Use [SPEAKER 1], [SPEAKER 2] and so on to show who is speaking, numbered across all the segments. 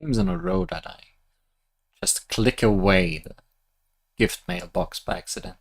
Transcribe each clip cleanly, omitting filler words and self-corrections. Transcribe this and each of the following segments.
[SPEAKER 1] Times in a row that I just click away the gift mailbox by accident.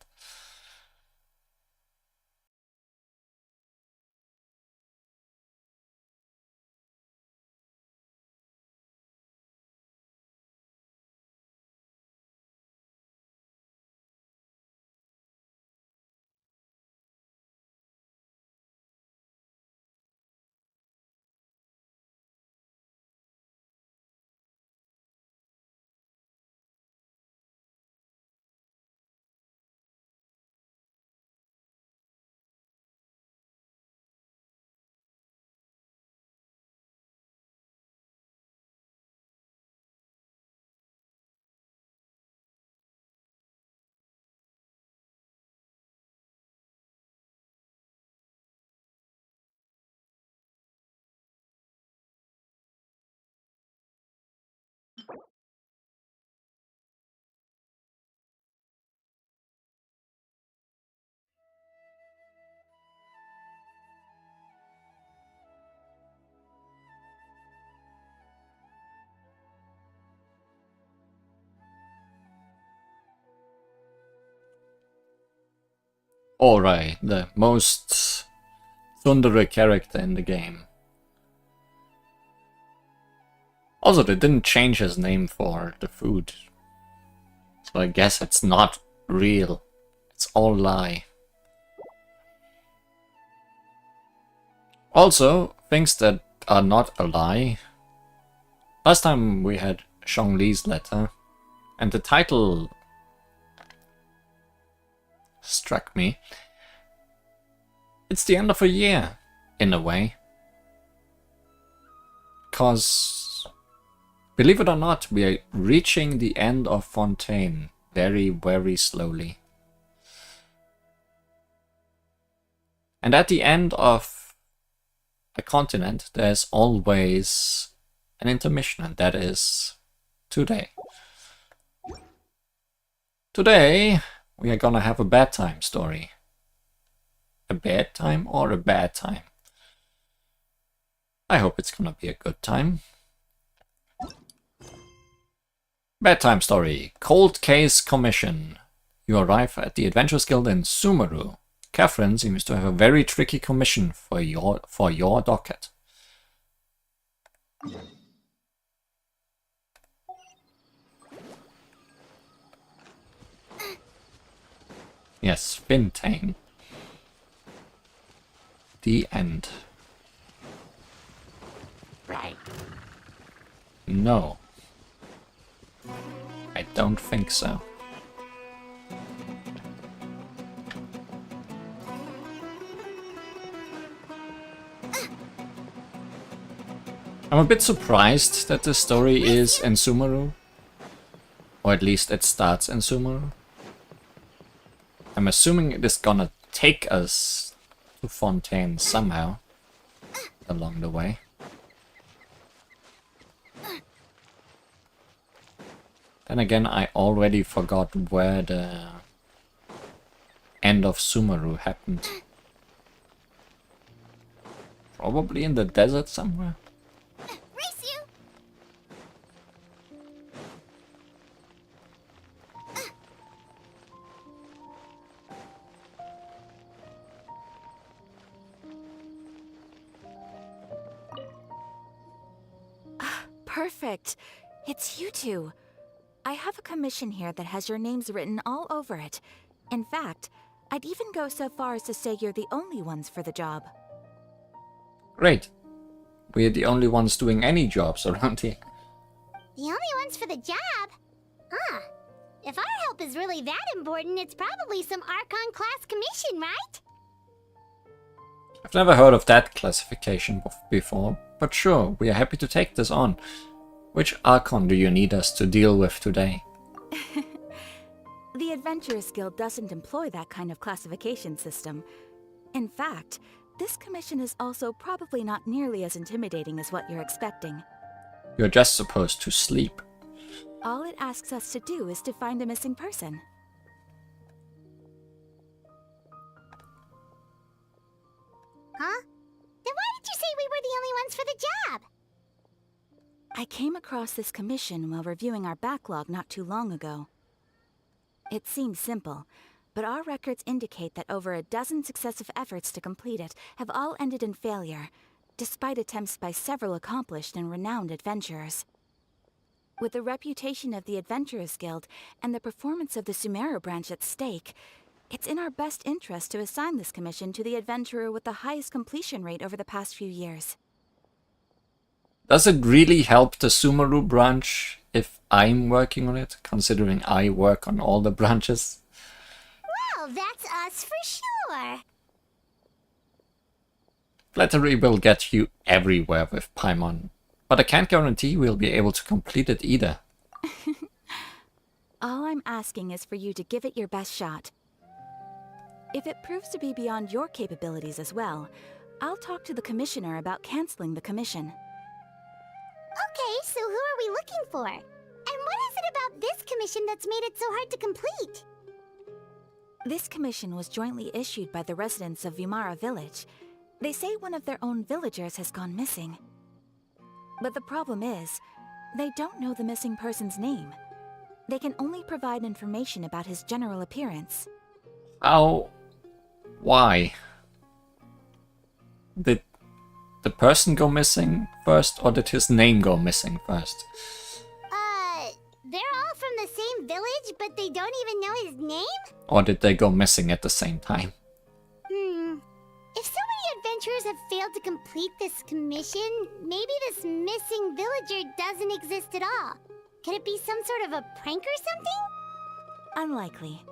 [SPEAKER 1] Alright, the most tsundere character in the game. Also, they didn't change his name for the food. So I guess it's not real. It's all lie. Also, things that are not a lie. Last time we had Zhongli's letter, and the title struck me. It's the end of a year, in a way. Because, believe it or not, we are reaching the end of Fontaine very, very slowly. And at the end of a continent, there's always an intermission, and that is today. Today, we are gonna have a bedtime story. A bedtime or a bad time? I hope it's gonna be a good time. Bedtime story. Cold Case Commission. You arrive at the Adventurers Guild in Sumeru. Catherine seems to have a very tricky commission for your docket. Yes, Bintane. The end.
[SPEAKER 2] Right.
[SPEAKER 1] No. I don't think so. I'm a bit surprised that the story is in Sumeru. Or at least it starts in Sumeru. I'm assuming it is gonna take us to Fontaine somehow along the way. Then again, I already forgot where the end of Sumeru happened. Probably in the desert somewhere.
[SPEAKER 2] Race you!
[SPEAKER 3] Perfect. It's you two. I have a commission here that has your names written all over it. In fact, I'd even go so far as to say you're the only ones for the job.
[SPEAKER 1] Great. We're the only ones doing any jobs around here.
[SPEAKER 2] The only ones for the job? Huh. If our help is really that important, it's probably some Archon class commission, right?
[SPEAKER 1] I've never heard of that classification before, but sure, we are happy to take this on. Which Archon do you need us to deal with today?
[SPEAKER 3] The Adventurers Guild doesn't employ that kind of classification system. In fact, this commission is also probably not nearly as intimidating as what you're expecting.
[SPEAKER 1] You're just supposed to sleep.
[SPEAKER 3] All it asks us to do is to find a missing person.
[SPEAKER 2] Huh? Then why did you say we were the only ones for the job?
[SPEAKER 3] I came across this commission while reviewing our backlog not too long ago. It seems simple, but our records indicate that over a dozen successive efforts to complete it have all ended in failure, despite attempts by several accomplished and renowned adventurers. With the reputation of the Adventurers Guild and the performance of the Sumeru branch at stake, it's in our best interest to assign this commission to the adventurer with the highest completion rate over the past few years.
[SPEAKER 1] Does it really help the Sumeru branch if I'm working on it, considering I work on all the branches?
[SPEAKER 2] Well, that's us for sure.
[SPEAKER 1] Flattery will get you everywhere with Paimon, but I can't guarantee we'll be able to complete it either.
[SPEAKER 3] All I'm asking is for you to give it your best shot. If it proves to be beyond your capabilities as well, I'll talk to the commissioner about canceling the commission.
[SPEAKER 2] Okay, so who are we looking for? And what is it about this commission that's made it so hard to complete?
[SPEAKER 3] This commission was jointly issued by the residents of Vimara Village. They say one of their own villagers has gone missing. But the problem is, they don't know the missing person's name. They can only provide information about his general appearance.
[SPEAKER 1] How? Why? Did the person go missing first, or did his name go missing first?
[SPEAKER 2] They're all from the same village, but they don't even know his name?
[SPEAKER 1] Or did they go missing at the same time?
[SPEAKER 2] If so many adventurers have failed to complete this commission, maybe this missing villager doesn't exist at all. Could it be some sort of a prank or something?
[SPEAKER 3] Unlikely.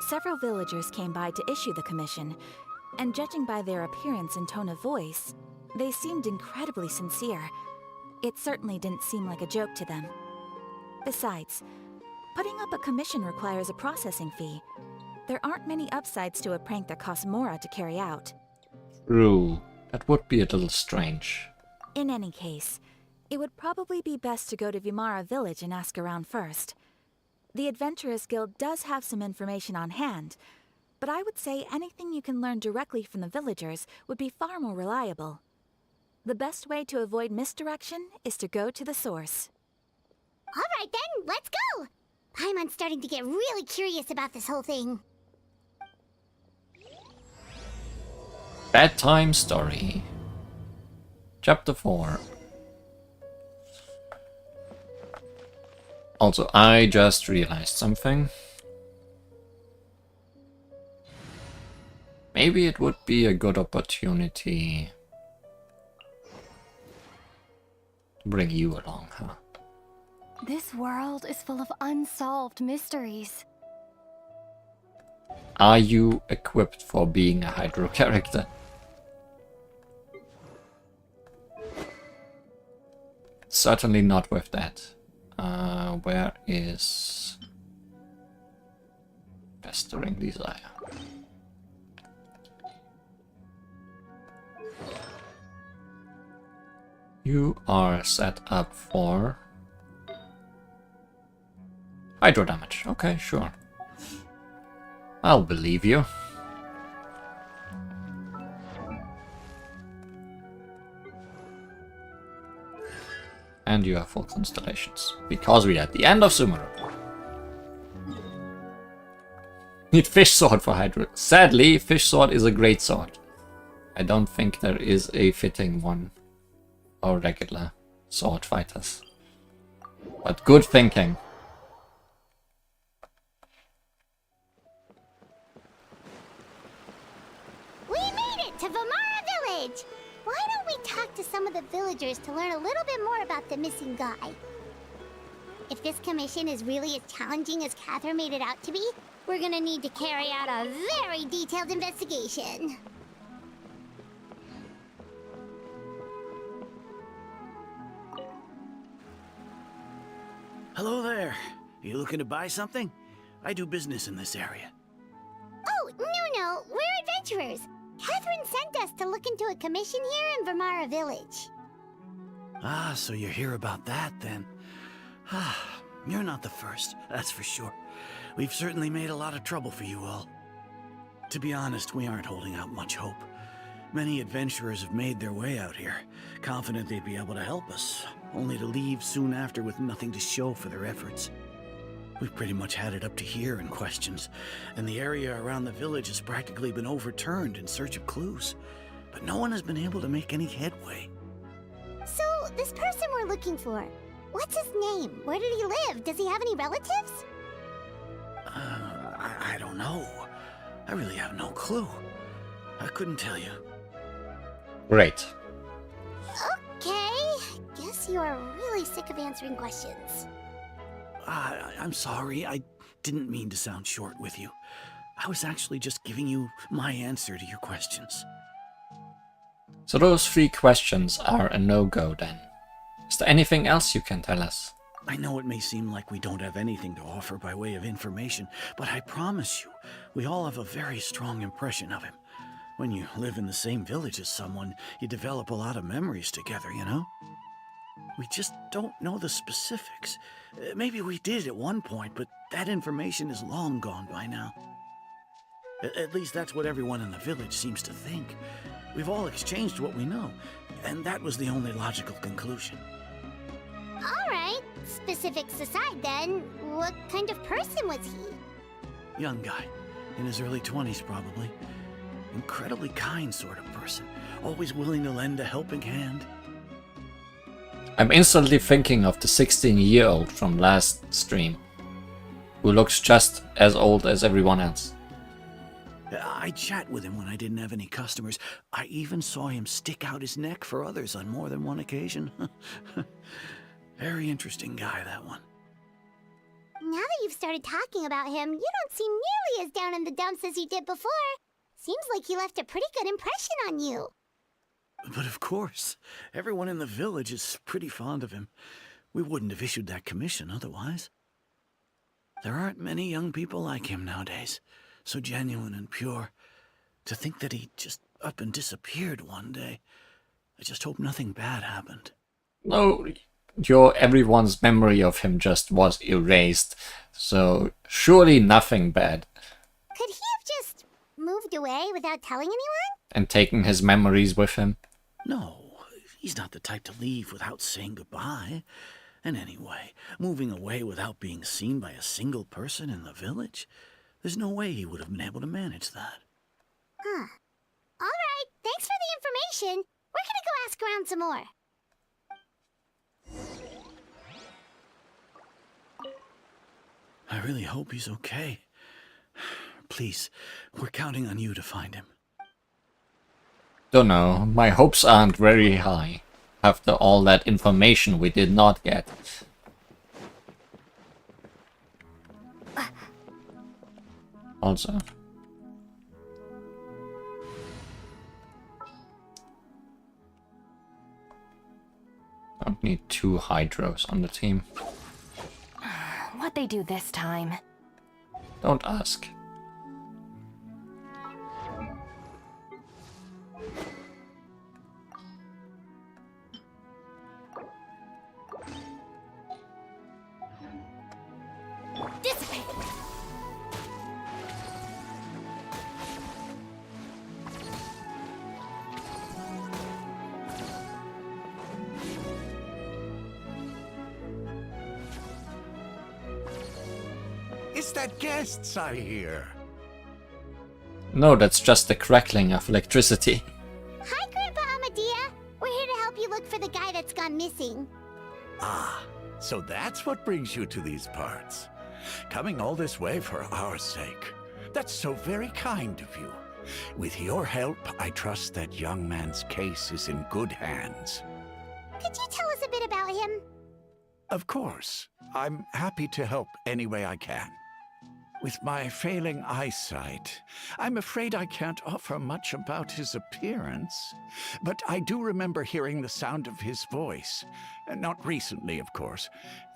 [SPEAKER 3] Several villagers came by to issue the commission, and judging by their appearance and tone of voice, they seemed incredibly sincere. It certainly didn't seem like a joke to them. Besides, putting up a commission requires a processing fee. There aren't many upsides to a prank that costs Mora to carry out.
[SPEAKER 1] True. That would be a little strange.
[SPEAKER 3] In any case, it would probably be best to go to Vimara Village and ask around first. The Adventurers Guild does have some information on hand, but I would say anything you can learn directly from the villagers would be far more reliable. The best way to avoid misdirection is to go to the source.
[SPEAKER 2] Alright then, let's go! Paimon's starting to get really curious about this whole thing.
[SPEAKER 1] Bedtime Story. Chapter 4. Also, I just realized something. Maybe it would be a good opportunity to bring you along, huh?
[SPEAKER 4] This world is full of unsolved mysteries.
[SPEAKER 1] Are you equipped for being a Hydro character? Certainly not with that. Where is Pestering Desire? You are set up for Hydro damage. Okay, sure. I'll believe you. And you have full constellations. Because we are at the end of Sumeru. Need Fish Sword for Hydro. Sadly, Fish Sword is a great sword. I don't think there is a fitting one for regular sword fighters. But good thinking.
[SPEAKER 2] We made it to Vimara Village! Why don't we talk to some of the villagers to learn a little bit more about the missing guy? If this commission is really as challenging as Catherine made it out to be, we're gonna need to carry out a very detailed investigation.
[SPEAKER 5] Hello there. You looking to buy something? I do business in this area.
[SPEAKER 2] Oh, no, we're adventurers. Catherine sent us to look into a commission here in Vimara Village.
[SPEAKER 5] Ah, so you're here about that then. Ah, you're not the first, that's for sure. We've certainly made a lot of trouble for you all. To be honest, we aren't holding out much hope. Many adventurers have made their way out here, confident they'd be able to help us. only to leave soon after with nothing to show for their efforts. We've pretty much had it up to here in questions, and the area around the village has practically been overturned in search of clues. But no one has been able to make any headway.
[SPEAKER 2] So, this person we're looking for, what's his name? Where did he live? Does he have any relatives?
[SPEAKER 5] I don't know. I really have no clue. I couldn't tell you.
[SPEAKER 1] Great.
[SPEAKER 2] Okay, guess you are really sick of answering questions.
[SPEAKER 5] I'm sorry, I didn't mean to sound short with you. I was actually just giving you my answer to your questions.
[SPEAKER 1] So those 3 questions are a no-go then. Is there anything else you can tell us?
[SPEAKER 5] I know it may seem like we don't have anything to offer by way of information, but I promise you, we all have a very strong impression of him. When you live in the same village as someone, you develop a lot of memories together, you know? We just don't know the specifics. Maybe we did at one point, but that information is long gone by now. At least that's what everyone in the village seems to think. We've all exchanged what we know, and that was the only logical conclusion.
[SPEAKER 2] Alright, specifics aside then, what kind of person was he?
[SPEAKER 5] Young guy, in his early 20s probably. Incredibly kind sort of person, always willing to lend a helping hand.
[SPEAKER 1] I'm instantly thinking of the 16-year-old from last stream, who looks just as old as everyone else.
[SPEAKER 5] I chat with him when I didn't have any customers. I even saw him stick out his neck for others on more than one occasion. Very interesting guy, that one.
[SPEAKER 2] Now that you've started talking about him, you don't seem nearly as down in the dumps as you did before. Seems like he left a pretty good impression on you.
[SPEAKER 5] But of course, everyone in the village is pretty fond of him. We wouldn't have issued that commission otherwise. There aren't many young people like him nowadays, so genuine and pure. To think that he just up and disappeared one day. I just hope nothing bad happened.
[SPEAKER 1] No, everyone's memory of him just was erased, so surely nothing bad.
[SPEAKER 2] Could he have just moved away without telling anyone?
[SPEAKER 1] And taking his memories with him?
[SPEAKER 5] No, he's not the type to leave without saying goodbye. And anyway, moving away without being seen by a single person in the village? There's no way he would have been able to manage that.
[SPEAKER 2] Huh. Alright, thanks for the information. We're gonna go ask around some more.
[SPEAKER 5] I really hope he's okay. Please, we're counting on you to find him.
[SPEAKER 1] Don't know, my hopes aren't very high, after all that information we did not get. Also. Don't need 2 hydros on the team.
[SPEAKER 4] What'd they do this time?
[SPEAKER 1] Don't ask.
[SPEAKER 4] Dissipate!
[SPEAKER 6] Is that guests I hear?
[SPEAKER 1] No, that's just the crackling of electricity.
[SPEAKER 2] Hi, Grandpa Amadea. We're here to help you look for the guy that's gone missing.
[SPEAKER 6] Ah, so that's what brings you to these parts. Coming all this way for our sake. That's so very kind of you. With your help, I trust that young man's case is in good hands.
[SPEAKER 2] Could you tell us a bit about him?
[SPEAKER 6] Of course. I'm happy to help any way I can. With my failing eyesight, I'm afraid I can't offer much about his appearance. But I do remember hearing the sound of his voice. Not recently, of course.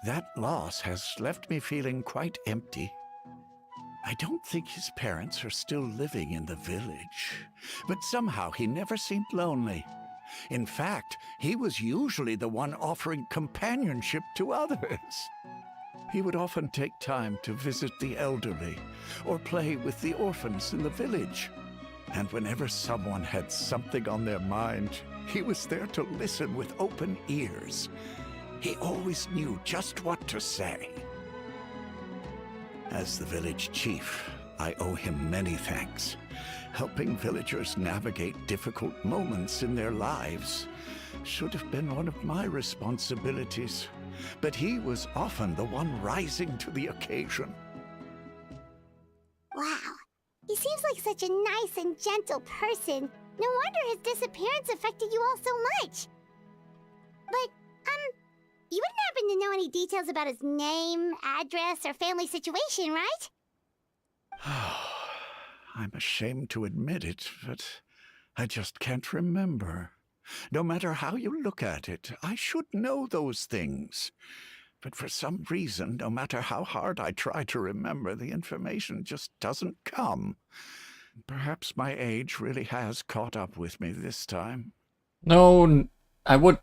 [SPEAKER 6] That loss has left me feeling quite empty. I don't think his parents are still living in the village. But somehow he never seemed lonely. In fact, he was usually the one offering companionship to others. He would often take time to visit the elderly or play with the orphans in the village. And whenever someone had something on their mind, he was there to listen with open ears. He always knew just what to say. As the village chief, I owe him many thanks. Helping villagers navigate difficult moments in their lives should have been one of my responsibilities, but he was often the one rising to the occasion.
[SPEAKER 2] Wow. He seems like such a nice and gentle person. No wonder his disappearance affected you all so much. But, you wouldn't happen to know any details about his name, address, or family situation, right?
[SPEAKER 6] I'm ashamed to admit it, but I just can't remember. No matter how you look at it, I should know those things. But for some reason, no matter how hard I try to remember, the information just doesn't come. Perhaps my age really has caught up with me this time.
[SPEAKER 1] No, I would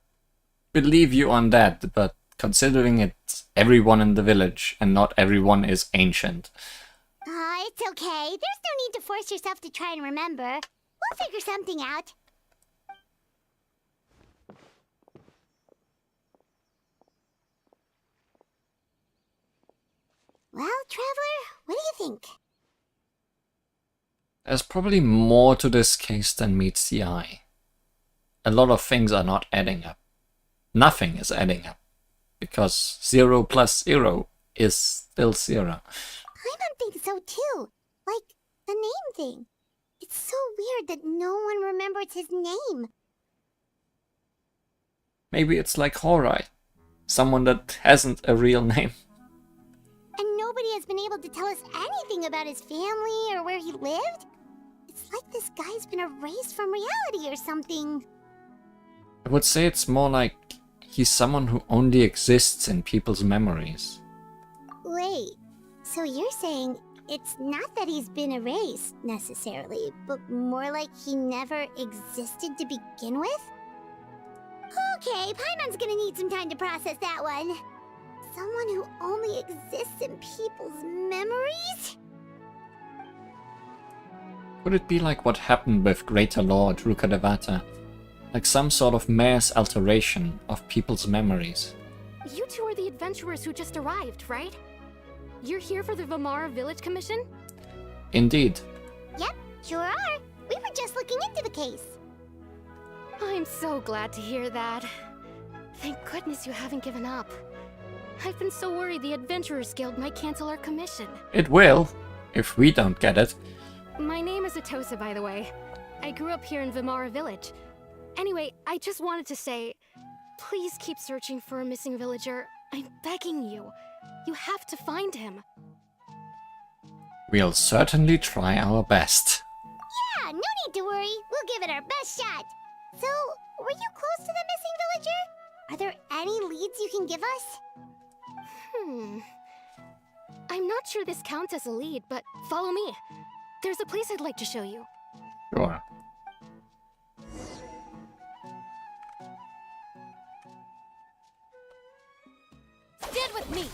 [SPEAKER 1] believe you on that, but considering it's everyone in the village and not everyone is ancient.
[SPEAKER 2] It's okay. There's no need to force yourself to try and remember. We'll figure something out. Well, Traveler, what do you think?
[SPEAKER 1] There's probably more to this case than meets the eye. A lot of things are not adding up. Nothing is adding up. Because 0 plus 0 is still 0.
[SPEAKER 2] Paimon thinks so too. Like, the name thing. It's so weird that no one remembers his name.
[SPEAKER 1] Maybe it's like Horai. Someone that hasn't a real name.
[SPEAKER 2] And nobody has been able to tell us anything about his family or where he lived. It's like this guy's been erased from reality or something.
[SPEAKER 1] I would say it's more like he's someone who only exists in people's memories.
[SPEAKER 2] Wait, so you're saying it's not that he's been erased, necessarily, but more like he never existed to begin with? Okay, Paimon's gonna need some time to process that one. Someone who only exists in people's memories?
[SPEAKER 1] Could it be like what happened with Greater Lord Rukkhadevata? Like some sort of mass alteration of people's memories?
[SPEAKER 4] You two are the adventurers who just arrived, right? You're here for the Vamara Village Commission?
[SPEAKER 1] Indeed.
[SPEAKER 2] Yep, sure are. We were just looking into the case.
[SPEAKER 4] I'm so glad to hear that. Thank goodness you haven't given up. I've been so worried the Adventurers Guild might cancel our commission.
[SPEAKER 1] It will, if we don't get it.
[SPEAKER 4] My name is Atosa, by the way. I grew up here in Vamara Village. Anyway, I just wanted to say, please keep searching for a missing villager. I'm begging you. You have to find him.
[SPEAKER 1] We'll certainly try our best.
[SPEAKER 2] Yeah, no need to worry. We'll give it our best shot. So, were you close to the missing villager? Are there any leads you can give us?
[SPEAKER 4] I'm not sure this counts as a lead, but follow me. There's a place I'd like to show you.
[SPEAKER 1] Sure.
[SPEAKER 4] Stand with me!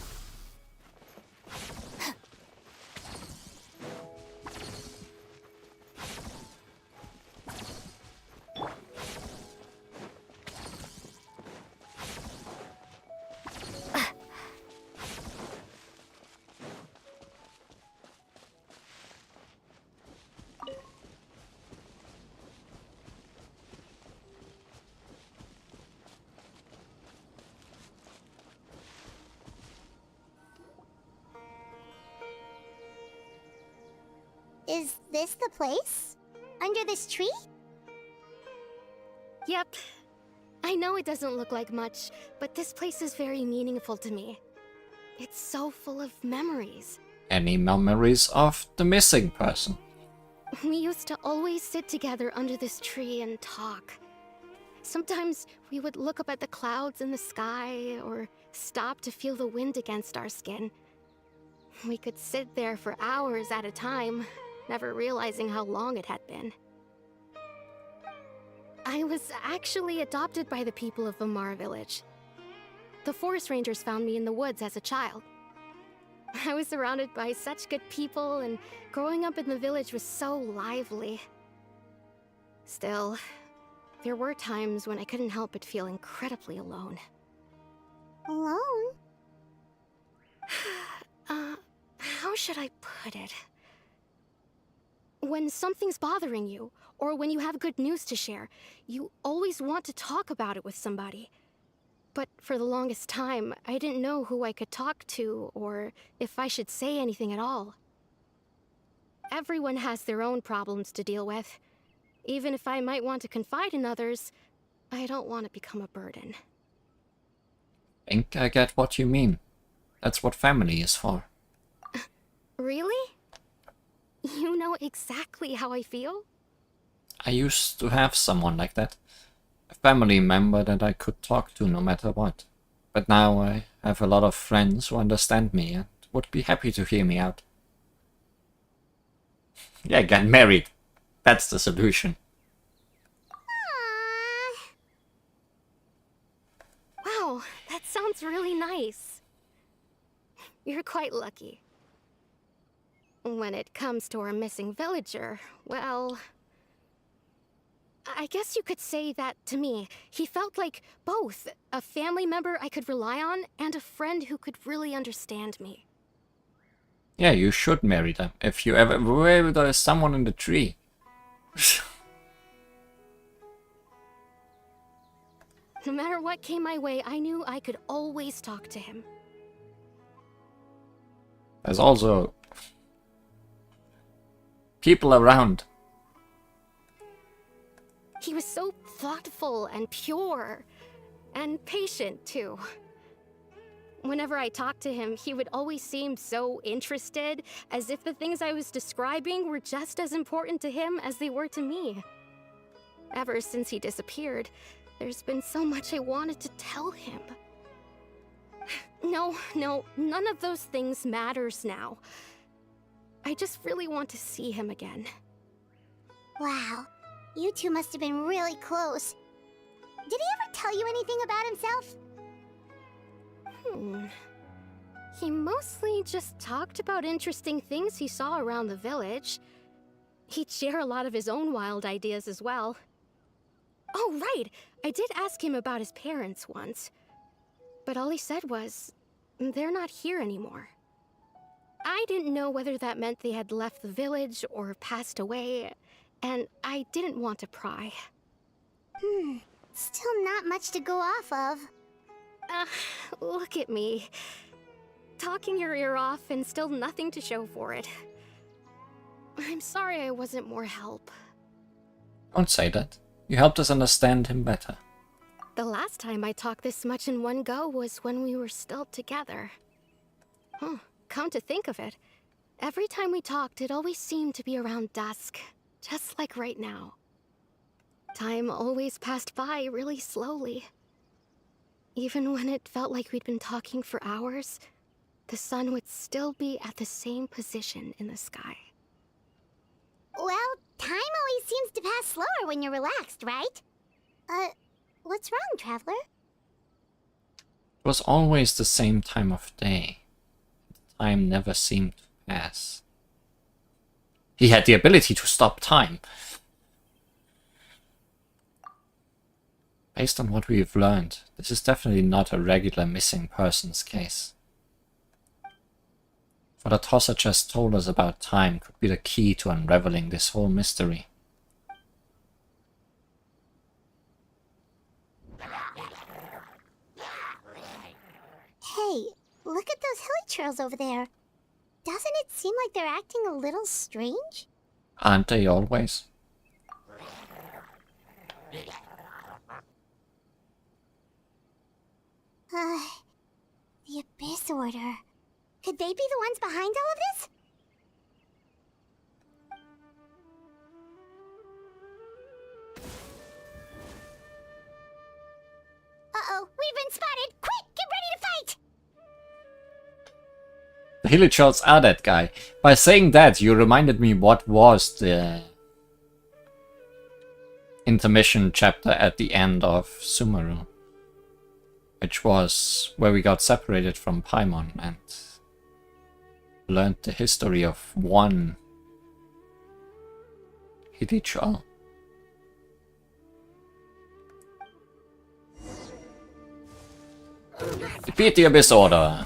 [SPEAKER 2] Is this the place? Under this tree?
[SPEAKER 4] Yep. I know it doesn't look like much, but this place is very meaningful to me. It's so full of memories.
[SPEAKER 1] Any memories of the missing person?
[SPEAKER 4] We used to always sit together under this tree and talk. Sometimes we would look up at the clouds in the sky, or stop to feel the wind against our skin. We could sit there for hours at a time, never realizing how long it had been. I was actually adopted by the people of Vamara Village. The forest rangers found me in the woods as a child. I was surrounded by such good people, and growing up in the village was so lively. Still, there were times when I couldn't help but feel incredibly alone.
[SPEAKER 2] Alone?
[SPEAKER 4] How should I put it? When something's bothering you, or when you have good news to share, you always want to talk about it with somebody. But for the longest time, I didn't know who I could talk to, or if I should say anything at all. Everyone has their own problems to deal with. Even if I might want to confide in others, I don't want to become a burden.
[SPEAKER 1] Think I get what you mean. That's what family is for.
[SPEAKER 4] Really? You know exactly how I feel?
[SPEAKER 1] I used to have someone like that. A family member that I could talk to no matter what. But now I have a lot of friends who understand me and would be happy to hear me out. Yeah, get married. That's the solution.
[SPEAKER 4] Wow, that sounds really nice. You're quite lucky. When it comes to our missing villager, well, I guess you could say that to me. He felt like both a family member I could rely on and a friend who could really understand me.
[SPEAKER 1] Yeah, you should marry them. If you ever were there's someone in the tree.
[SPEAKER 4] No matter what came my way, I knew I could always talk to him.
[SPEAKER 1] There's also people around.
[SPEAKER 4] He was so thoughtful and pure, and patient too. Whenever I talked to him, he would always seem so interested, as if the things I was describing were just as important to him as they were to me. Ever since he disappeared, there's been so much I wanted to tell him. No, none of those things matters now. I just really want to see him again.
[SPEAKER 2] Wow. You two must have been really close. Did he ever tell you anything about himself?
[SPEAKER 4] He mostly just talked about interesting things he saw around the village. He'd share a lot of his own wild ideas as well. Oh, right! I did ask him about his parents once. But all he said was, they're not here anymore. I didn't know whether that meant they had left the village or passed away, and I didn't want to pry.
[SPEAKER 2] Still not much to go off of.
[SPEAKER 4] Look at me. Talking your ear off and still nothing to show for it. I'm sorry I wasn't more help.
[SPEAKER 1] Don't say that. You helped us understand him better.
[SPEAKER 4] The last time I talked this much in one go was when we were still together. Come to think of it, every time we talked, it always seemed to be around dusk, just like right now. Time always passed by really slowly. Even when it felt like we'd been talking for hours, the sun would still be at the same position in the sky.
[SPEAKER 2] Well, time always seems to pass slower when you're relaxed, right? What's wrong, Traveler?
[SPEAKER 1] It was always the same time of day. Time never seemed to pass. He had the ability to stop time. Based on what we've learned, this is definitely not a regular missing persons case. What Atossa just told us about time could be the key to unraveling this whole mystery.
[SPEAKER 2] Hey, look at those hilly trails over there. Doesn't it seem like they're acting a little strange?
[SPEAKER 1] Aren't they always?
[SPEAKER 2] The Abyss Order. Could they be the ones behind all of this? Uh-oh, we've been spotted! Quick, get ready to fight!
[SPEAKER 1] The Hilichurls are that guy. By saying that, you reminded me what was the intermission chapter at the end of Sumeru. Which was where we got separated from Paimon and learned the history of one Hilichurl. Defeat the Abyss Order.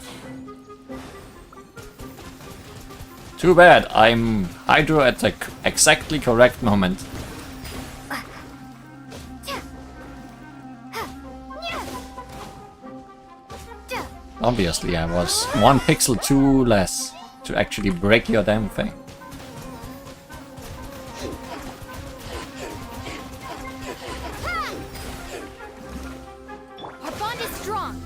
[SPEAKER 1] Too bad, I'm Hydro at the exactly correct moment. Obviously, I was 1 pixel too less to actually break your damn thing.
[SPEAKER 2] Our bond is strong.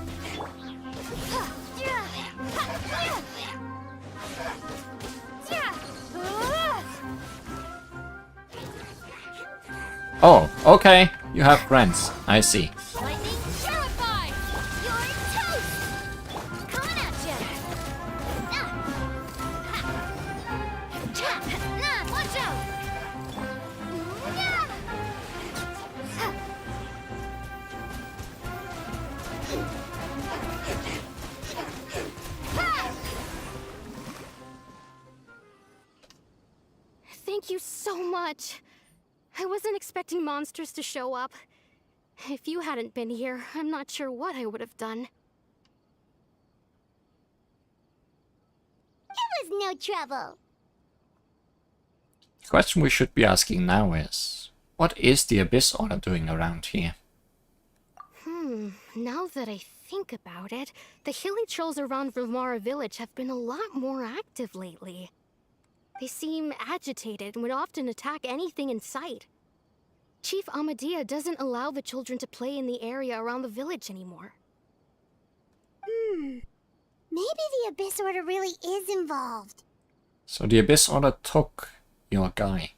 [SPEAKER 1] Oh, okay, you have friends, I see.
[SPEAKER 2] Lightning terrified. You're toast. Coming at you. Watch out.
[SPEAKER 4] Thank you so much. I wasn't expecting monsters to show up. If you hadn't been here, I'm not sure what I would have done.
[SPEAKER 2] It was no trouble.
[SPEAKER 1] The question we should be asking now is, what is the Abyss Order doing around here?
[SPEAKER 4] Now that I think about it, the hilly trolls around Vimara village have been a lot more active lately. They seem agitated and would often attack anything in sight. Chief Amadea doesn't allow the children to play in the area around the village anymore.
[SPEAKER 2] Maybe the Abyss Order really is involved.
[SPEAKER 1] So the Abyss Order took your guy.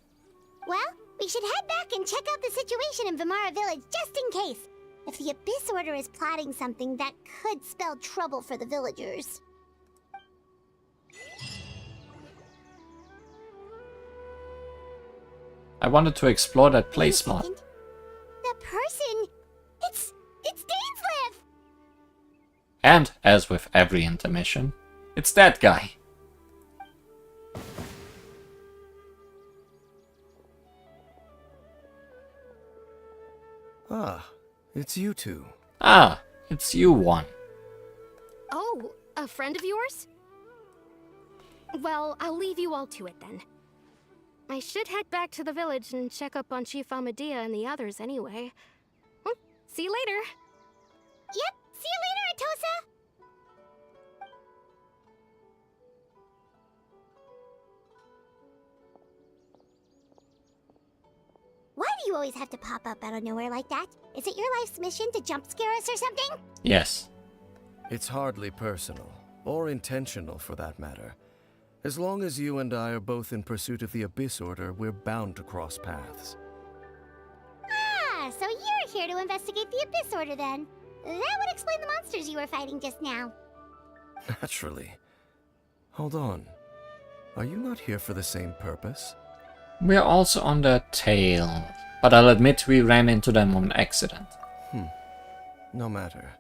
[SPEAKER 2] Well, we should head back and check out the situation in Vimara village just in case. If the Abyss Order is plotting something that could spell trouble for the villagers.
[SPEAKER 1] I wanted to explore that
[SPEAKER 2] Wait a
[SPEAKER 1] place more.
[SPEAKER 2] second. That person, it's Dainsleif!
[SPEAKER 1] And, as with every intermission, it's that guy.
[SPEAKER 7] Ah, it's you two.
[SPEAKER 1] Ah, it's you one.
[SPEAKER 4] Oh, a friend of yours? Well, I'll leave you all to it then. I should head back to the village and check up on Chief Amadea and the others anyway. Well, see you later.
[SPEAKER 2] Yep, see you later, Atosa! Why do you always have to pop up out of nowhere like that? Is it your life's mission to jump scare us or something?
[SPEAKER 1] Yes.
[SPEAKER 7] It's hardly personal, or intentional for that matter. As long as you and I are both in pursuit of the Abyss Order, we're bound to cross paths.
[SPEAKER 2] Ah, so you're here to investigate the Abyss Order then. That would explain the monsters you were fighting just now.
[SPEAKER 7] Naturally. Hold on. Are you not here for the same purpose?
[SPEAKER 1] We're also on their tail, but I'll admit we ran into them on accident.
[SPEAKER 7] No matter.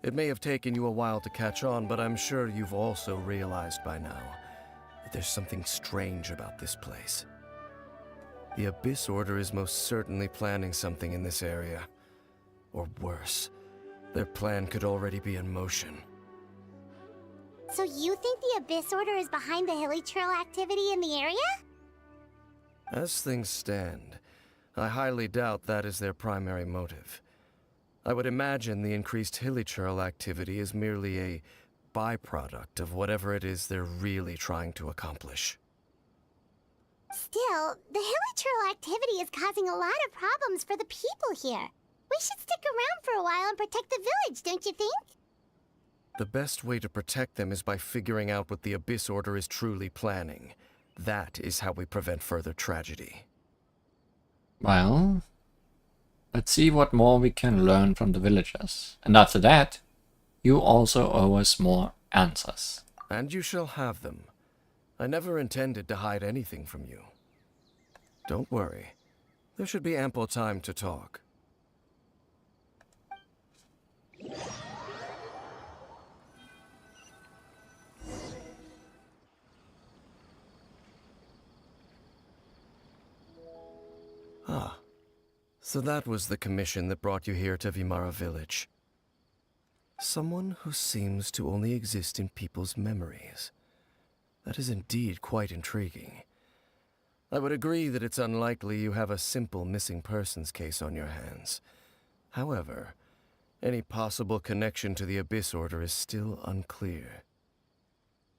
[SPEAKER 7] It may have taken you a while to catch on, but I'm sure you've also realized by now that there's something strange about this place. The Abyss Order is most certainly planning something in this area. Or worse, their plan could already be in motion.
[SPEAKER 2] So you think the Abyss Order is behind the hilly trail activity in the area?
[SPEAKER 7] As things stand, I highly doubt that is their primary motive. I would imagine the increased hilichurl activity is merely a byproduct of whatever it is they're really trying to accomplish.
[SPEAKER 2] Still, the hilichurl activity is causing a lot of problems for the people here. We should stick around for a while and protect the village, don't you think?
[SPEAKER 7] The best way to protect them is by figuring out what the Abyss Order is truly planning. That is how we prevent further tragedy.
[SPEAKER 1] Well, let's see what more we can learn from the villagers. And after that, you also owe us more answers.
[SPEAKER 7] And you shall have them. I never intended to hide anything from you. Don't worry. There should be ample time to talk. Ah, so that was the commission that brought you here to Vimara village. Someone who seems to only exist in people's memories. That is indeed quite intriguing. I would agree that it's unlikely you have a simple missing persons case on your hands. However, any possible connection to the Abyss Order is still unclear.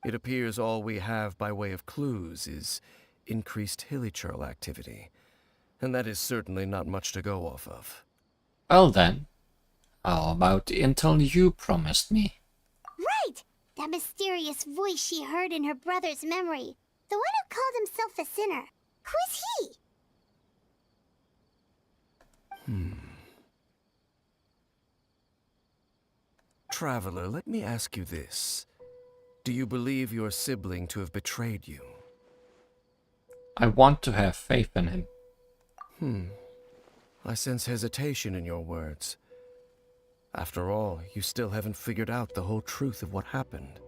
[SPEAKER 7] It appears all we have by way of clues is increased hilichurl activity, and that is certainly not much to go off of.
[SPEAKER 1] Well then, how about the intel you promised me?
[SPEAKER 2] Right! That mysterious voice she heard in her brother's memory. The one who called himself a sinner. Who is he?
[SPEAKER 7] Traveler, let me ask you this. Do you believe your sibling to have betrayed you?
[SPEAKER 1] I want to have faith in him.
[SPEAKER 7] I sense hesitation in your words. After all, you still haven't figured out the whole truth of what happened.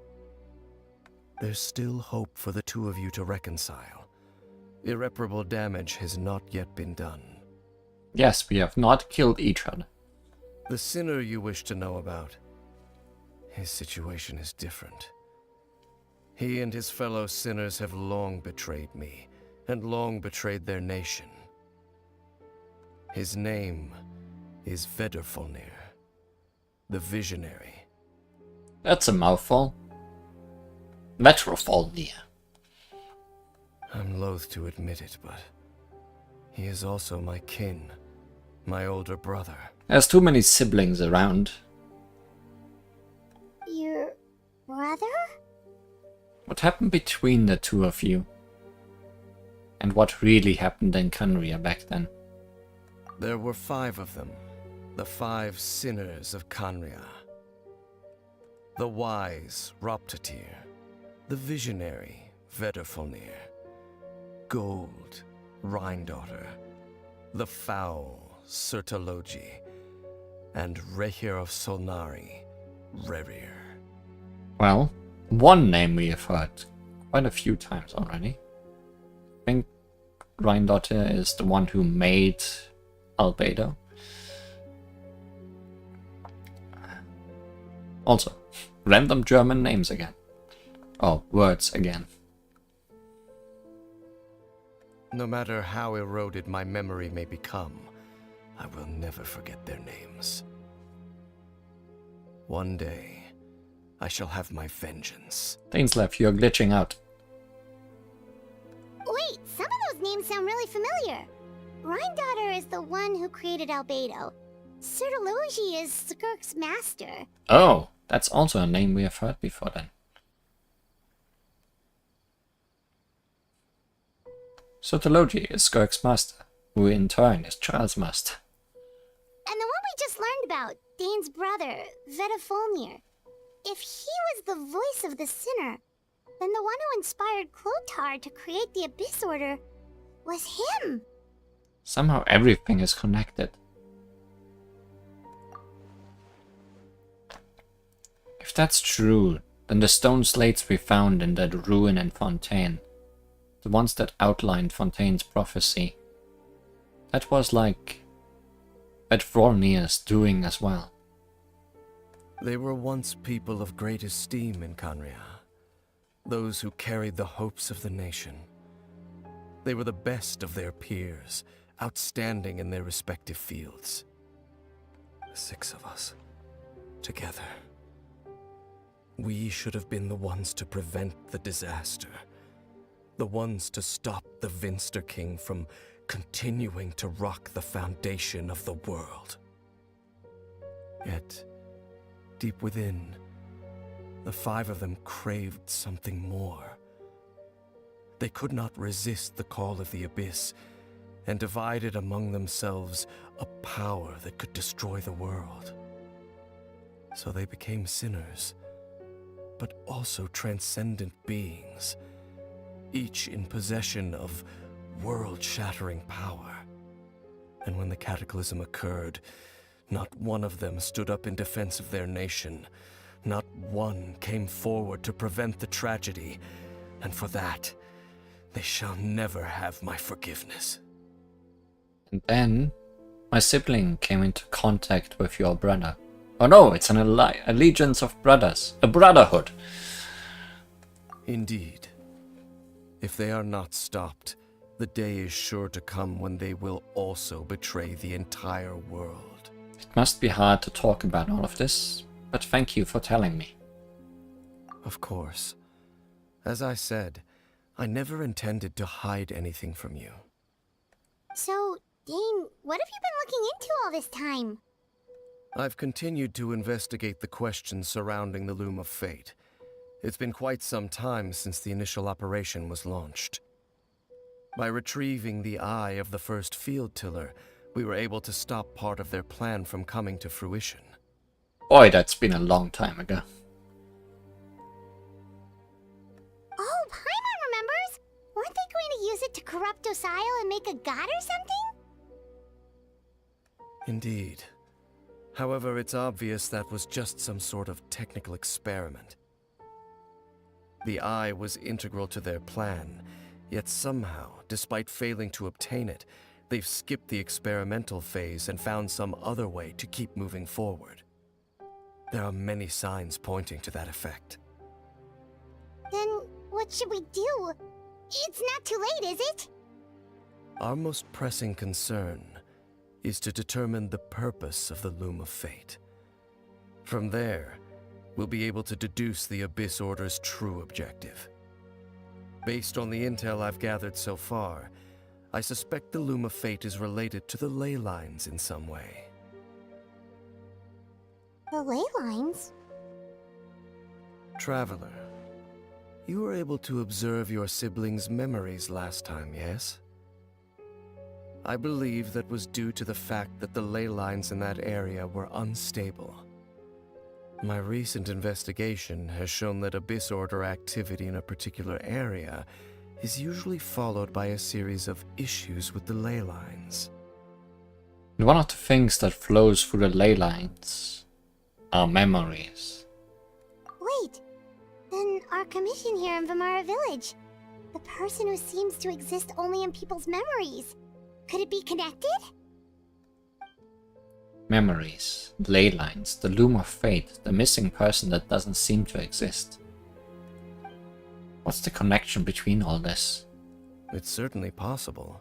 [SPEAKER 7] There's still hope for the two of you to reconcile. Irreparable damage has not yet been done.
[SPEAKER 1] Yes, we have not killed each other.
[SPEAKER 7] The sinner you wish to know about, his situation is different. He and his fellow sinners have long betrayed me, and long betrayed their nation. His name is Vedrfolnir, the Visionary.
[SPEAKER 1] That's a mouthful. Vedrfolnir.
[SPEAKER 7] I'm loath to admit it, but he is also my kin, my older brother.
[SPEAKER 1] There's too many siblings around.
[SPEAKER 2] Your brother?
[SPEAKER 1] What happened between the two of you? And what really happened in Khaenri'ah back then?
[SPEAKER 7] There were 5 of them, the 5 sinners of Khaenri'ah. The wise Roptatyr, the visionary Vedrfolnir, Gold Rhindaughter, the foul Sertologi, and Rehir of Solnari, Rerir.
[SPEAKER 1] Well, one name we have heard quite a few times already. I think Rhindaughter is the one who made Albedo. Also, random German names again. Oh, words again.
[SPEAKER 7] No matter how eroded my memory may become, I will never forget their names. One day, I shall have my vengeance.
[SPEAKER 1] Dainslev, you're glitching out.
[SPEAKER 2] Wait, some of those names sound really familiar. Rhindaughter is the one who created Albedo. Sertologi is Skirk's master.
[SPEAKER 1] Oh, that's also a name we have heard before then. Sertologi is Skirk's master, who in turn is Charles' master.
[SPEAKER 2] And the one we just learned about, Dane's brother, Vedrfolnir. If he was the voice of the sinner, then the one who inspired Clothar to create the Abyss Order was him.
[SPEAKER 1] Somehow everything is connected. If that's true, then the stone slates we found in that ruin in Fontaine, the ones that outlined Fontaine's prophecy, that was like Vedrfolnir's doing as well.
[SPEAKER 7] They were once people of great esteem in Khaenri'ah, those who carried the hopes of the nation. They were the best of their peers, outstanding in their respective fields. The 6 of us, together. We should have been the ones to prevent the disaster. The ones to stop the Vinster King from continuing to rock the foundation of the world. Yet, deep within, the 5 of them craved something more. They could not resist the call of the Abyss, and divided among themselves a power that could destroy the world. So they became sinners, but also transcendent beings, each in possession of world-shattering power. And when the cataclysm occurred, not one of them stood up in defense of their nation. Not one came forward to prevent the tragedy, and for that, they shall never have my forgiveness.
[SPEAKER 1] And then, my sibling came into contact with your brother. Oh no, it's an allegiance of brothers. A brotherhood.
[SPEAKER 7] Indeed. If they are not stopped, the day is sure to come when they will also betray the entire world.
[SPEAKER 1] It must be hard to talk about all of this, but thank you for telling me.
[SPEAKER 7] Of course. As I said, I never intended to hide anything from you.
[SPEAKER 2] So, Dane, what have you been looking into all this time?
[SPEAKER 7] I've continued to investigate the questions surrounding the Loom of Fate. It's been quite some time since the initial operation was launched. By retrieving the eye of the first field tiller, we were able to stop part of their plan from coming to fruition.
[SPEAKER 1] Boy, that's been a long time ago.
[SPEAKER 2] Oh, Paimon remembers! Weren't they going to use it to corrupt Dosile and make a god or something?
[SPEAKER 7] Indeed. However, it's obvious that was just some sort of technical experiment. The eye was integral to their plan, yet somehow, despite failing to obtain it, they've skipped the experimental phase and found some other way to keep moving forward. There are many signs pointing to that effect.
[SPEAKER 2] Then, what should we do? It's not too late, is it?
[SPEAKER 7] Our most pressing concern is to determine the purpose of the Loom of Fate. From there, we'll be able to deduce the Abyss Order's true objective. Based on the intel I've gathered so far, I suspect the Loom of Fate is related to the ley lines in some way.
[SPEAKER 2] The ley lines?
[SPEAKER 7] Traveler, you were able to observe your siblings' memories last time, yes? I believe that was due to the fact that the ley lines in that area were unstable. My recent investigation has shown that Abyss Order activity in a particular area is usually followed by a series of issues with the ley lines.
[SPEAKER 1] And one of the things that flows through the ley lines are memories.
[SPEAKER 2] Wait, then our commission here in Vamara Village. The person who seems to exist only in people's memories. Could it be connected?
[SPEAKER 1] Memories, ley lines, the Loom of Fate, the missing person that doesn't seem to exist. What's the connection between all this?
[SPEAKER 7] It's certainly possible.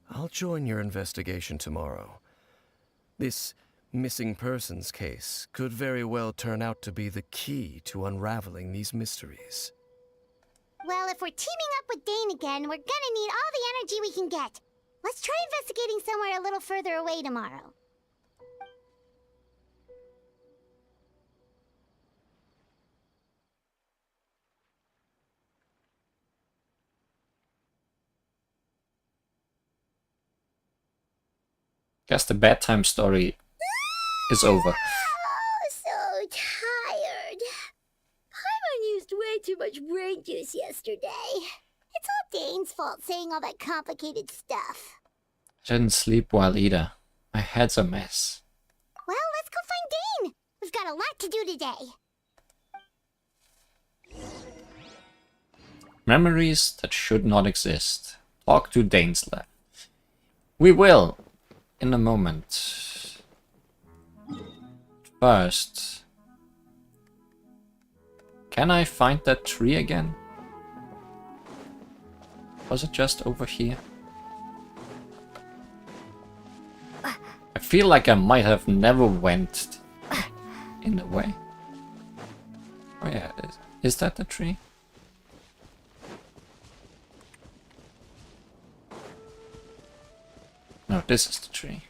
[SPEAKER 7] I'll join your investigation tomorrow. This missing persons case could very well turn out to be the key to unraveling these mysteries.
[SPEAKER 2] Well, if we're teaming up with Dane again, we're gonna need all the energy we can get. Let's try investigating somewhere a little further away tomorrow.
[SPEAKER 1] Guess the bedtime story is over.
[SPEAKER 2] Oh, so tired. Paimon used way too much brain juice yesterday. It's all Dane's fault saying all that complicated stuff.
[SPEAKER 1] I didn't sleep well either. My head's a mess.
[SPEAKER 2] Well, let's go find Dane. We've got a lot to do today.
[SPEAKER 1] Memories that should not exist. Talk to Dainsler. We will, in a moment. First, can I find that tree again? Was it just over here? I feel like I might have never went in the way. Oh yeah, is that the tree? No, this is the tree.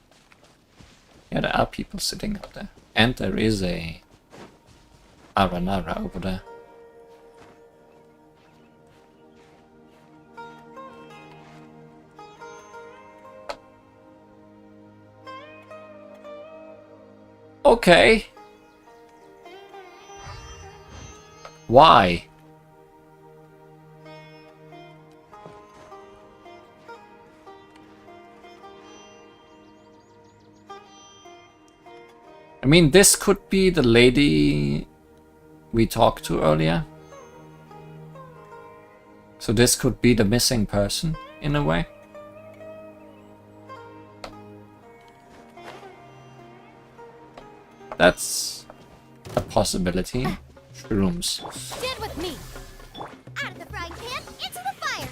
[SPEAKER 1] Yeah, there are people sitting up there. And there is a Aranara over there. Okay. Why? I mean, this could be the lady we talked to earlier. So this could be the missing person, in a way. That's a possibility. Shrooms.
[SPEAKER 2] Stand with me. Out of the frying pan, into the fire.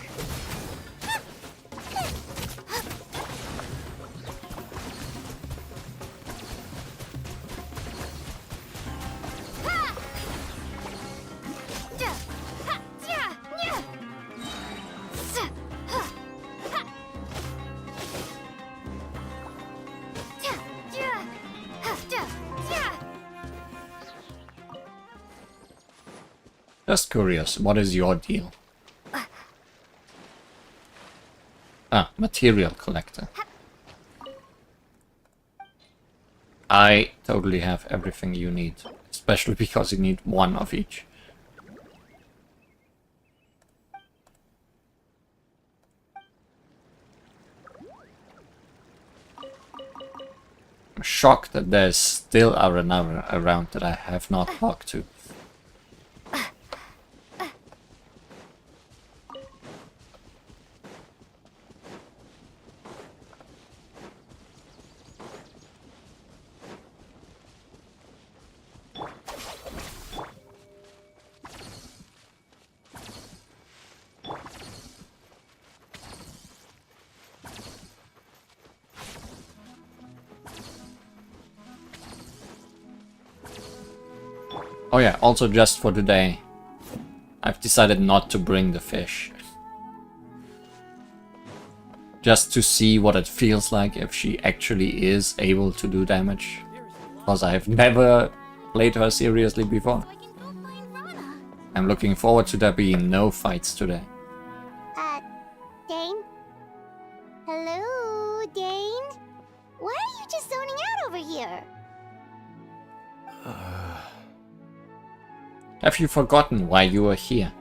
[SPEAKER 1] Just curious, what is your deal? Ah, material collector. I totally have everything you need, especially because you need one of each. I'm shocked that there's still another around that I have not talked to. Oh yeah, also just for today, I've decided not to bring the fish. Just to see what it feels like if she actually is able to do damage. Because I've never played her seriously before. I'm looking forward to there being no fights today.
[SPEAKER 2] Dane? Hello, Dane? Why are you just zoning out over here?
[SPEAKER 1] Have you forgotten why you were here?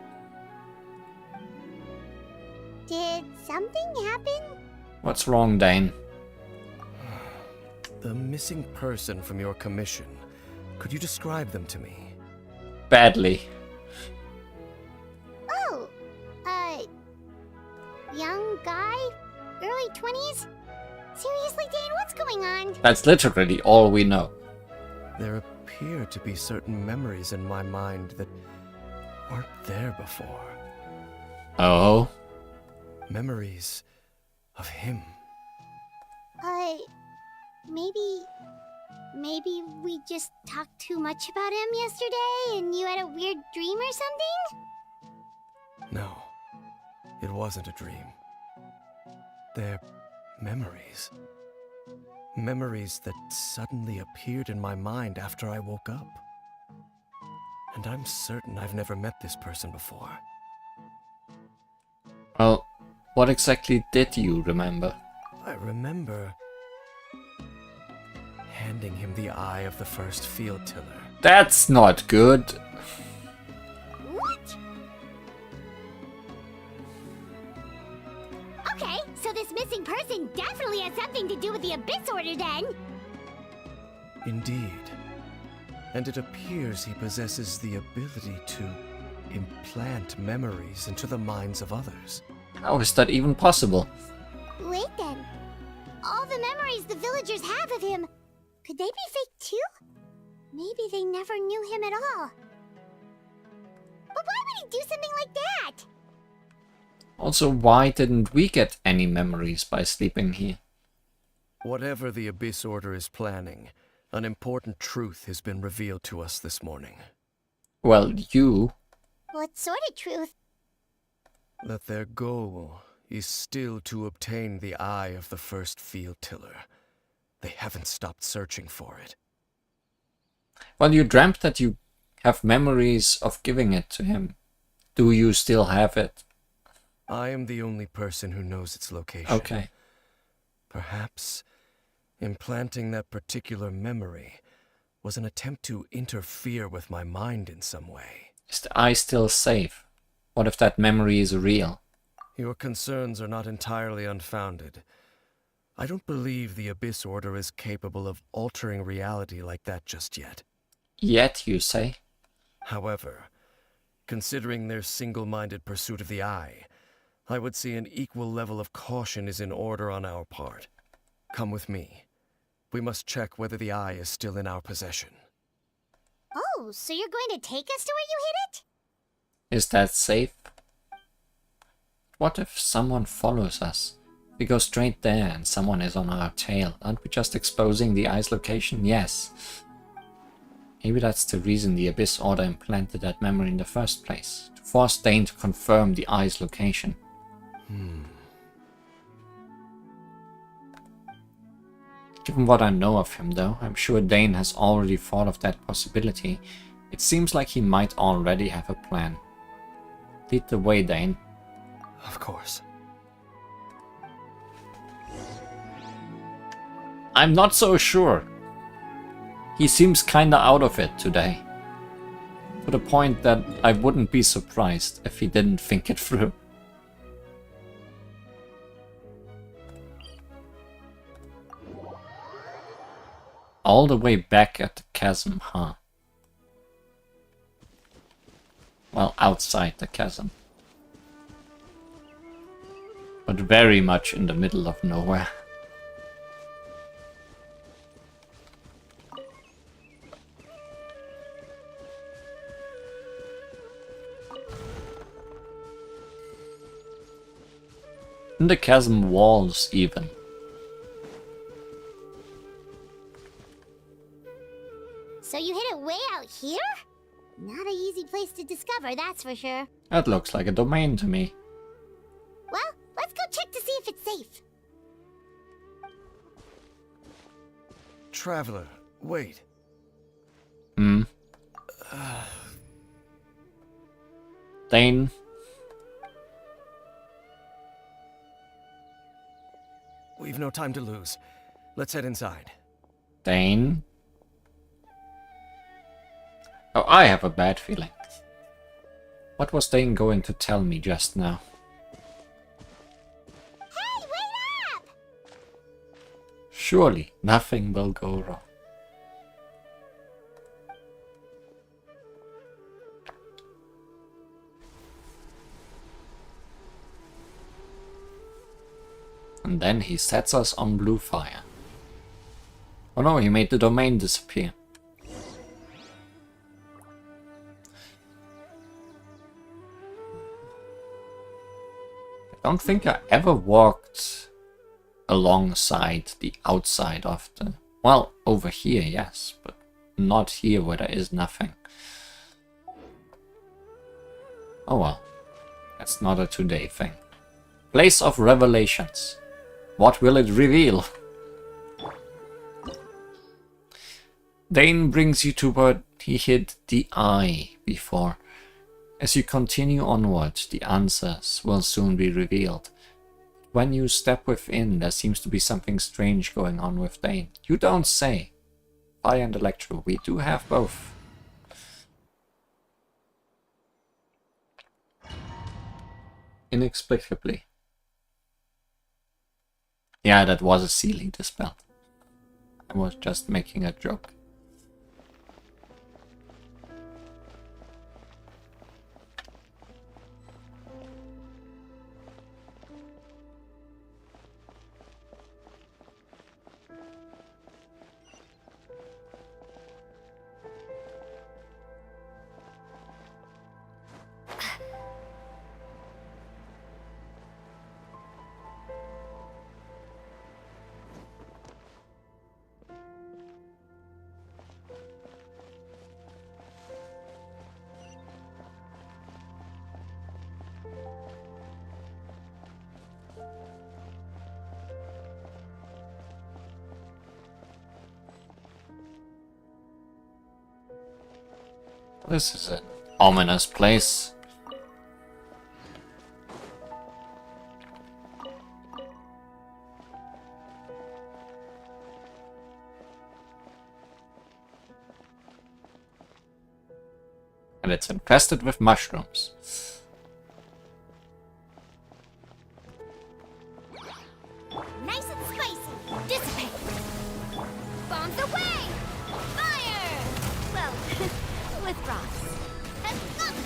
[SPEAKER 2] Did something happen?
[SPEAKER 1] What's wrong, Dane?
[SPEAKER 7] The missing person from your commission. Could you describe them to me?
[SPEAKER 1] Badly.
[SPEAKER 2] Oh, young guy? Early 20s? Seriously, Dane, what's going on?
[SPEAKER 1] That's literally all we know.
[SPEAKER 7] There appear to be certain memories in my mind that weren't there before.
[SPEAKER 1] Oh?
[SPEAKER 7] Memories of him.
[SPEAKER 2] Maybe we just talked too much about him yesterday and you had a weird dream or something?
[SPEAKER 7] No, it wasn't a dream. They're memories. Memories that suddenly appeared in my mind after I woke up. And I'm certain I've never met this person before.
[SPEAKER 1] Well, what exactly did you remember?
[SPEAKER 7] I remember handing him the eye of the first field tiller.
[SPEAKER 1] That's not good.
[SPEAKER 2] What? Okay, so this missing person definitely has something to do with the Abyss Order then.
[SPEAKER 7] Indeed. And it appears he possesses the ability to implant memories into the minds of others.
[SPEAKER 1] How is that even possible?
[SPEAKER 2] Wait then. All the memories the villagers have of him, could they be fake too? Maybe they never knew him at all. But why would he do something like that?
[SPEAKER 1] Also, why didn't we get any memories by sleeping here?
[SPEAKER 7] Whatever the Abyss Order is planning, an important truth has been revealed to us this morning.
[SPEAKER 1] Well, you...
[SPEAKER 2] What sort of truth?
[SPEAKER 7] That their goal is still to obtain the eye of the first field tiller. They haven't stopped searching for it.
[SPEAKER 1] Well, you dreamt that you have memories of giving it to him. Do you still have it?
[SPEAKER 7] I am the only person who knows its location.
[SPEAKER 1] Okay.
[SPEAKER 7] Perhaps implanting that particular memory was an attempt to interfere with my mind in some way.
[SPEAKER 1] Is the eye still safe? What if that memory is real?
[SPEAKER 7] Your concerns are not entirely unfounded. I don't believe the Abyss Order is capable of altering reality like that just yet.
[SPEAKER 1] Yet, you say?
[SPEAKER 7] However, considering their single-minded pursuit of the eye, I would say an equal level of caution is in order on our part. Come with me. We must check whether the eye is still in our possession.
[SPEAKER 2] Oh, so you're going to take us to where you hid it?
[SPEAKER 1] Is that safe? What if someone follows us? We go straight there and someone is on our tail. Aren't we just exposing the eye's location? Yes. Maybe that's the reason the Abyss Order implanted that memory in the first place. To force Dane to confirm the eye's location. Given what I know of him though, I'm sure Dane has already thought of that possibility. It seems like he might already have a plan. Lead the way, Dane.
[SPEAKER 7] Of course.
[SPEAKER 1] I'm not so sure. He seems kinda out of it today. To the point that I wouldn't be surprised if he didn't think it through. All the way back at the chasm, huh? Well, outside the chasm. But very much in the middle of nowhere. In the chasm walls, even.
[SPEAKER 2] So you hid it way out here? Not an easy place to discover, that's for sure.
[SPEAKER 1] That looks like a domain to me.
[SPEAKER 2] Well, let's go check to see if it's safe.
[SPEAKER 7] Traveler, wait.
[SPEAKER 1] Dane.
[SPEAKER 7] We've no time to lose. Let's head inside.
[SPEAKER 1] Dane. Oh, I have a bad feeling. What was Dane going to tell me just now?
[SPEAKER 2] Hey, wait up!
[SPEAKER 1] Surely nothing will go wrong. And then he sets us on blue fire. Oh no, he made the domain disappear. I don't think I ever walked alongside the outside of the... Well, over here, yes, but not here where there is nothing. Oh well, that's not a today thing. Place of Revelations. What will it reveal? Dane brings you to where he hid the eye before. As you continue onward, the answers will soon be revealed. When you step within, there seems to be something strange going on with Dane. You don't say. Fire and Electro, we do have both. Inexplicably. Yeah, that was a ceiling dispelled. I was just making a joke. This is an ominous place. And it's infested with mushrooms.
[SPEAKER 2] Nice and spicy. Dissipate. Bombs away. Fire. Well, with rocks.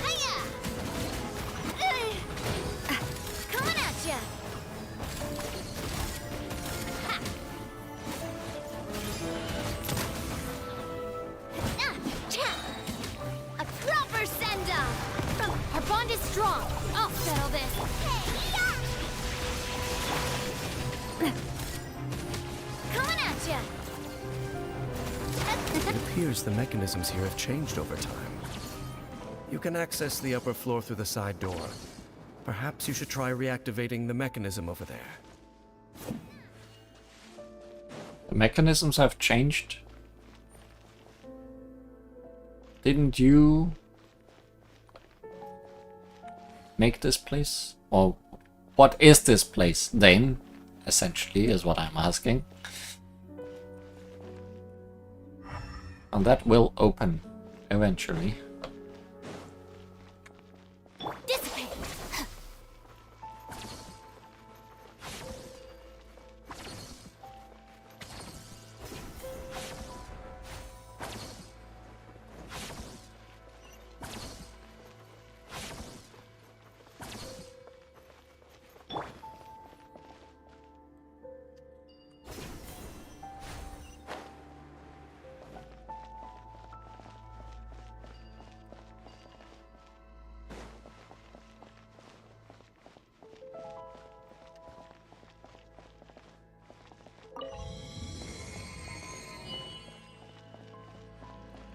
[SPEAKER 2] Hiya. Coming at ya. Ha.
[SPEAKER 7] It appears the mechanisms here have changed over time. You can access the upper floor through the side door. Perhaps you should try reactivating the mechanism over there.
[SPEAKER 1] The mechanisms have changed. Didn't you make this place? Or what is this place then? Essentially is what I'm asking. And that will open eventually.
[SPEAKER 2] Dissipate.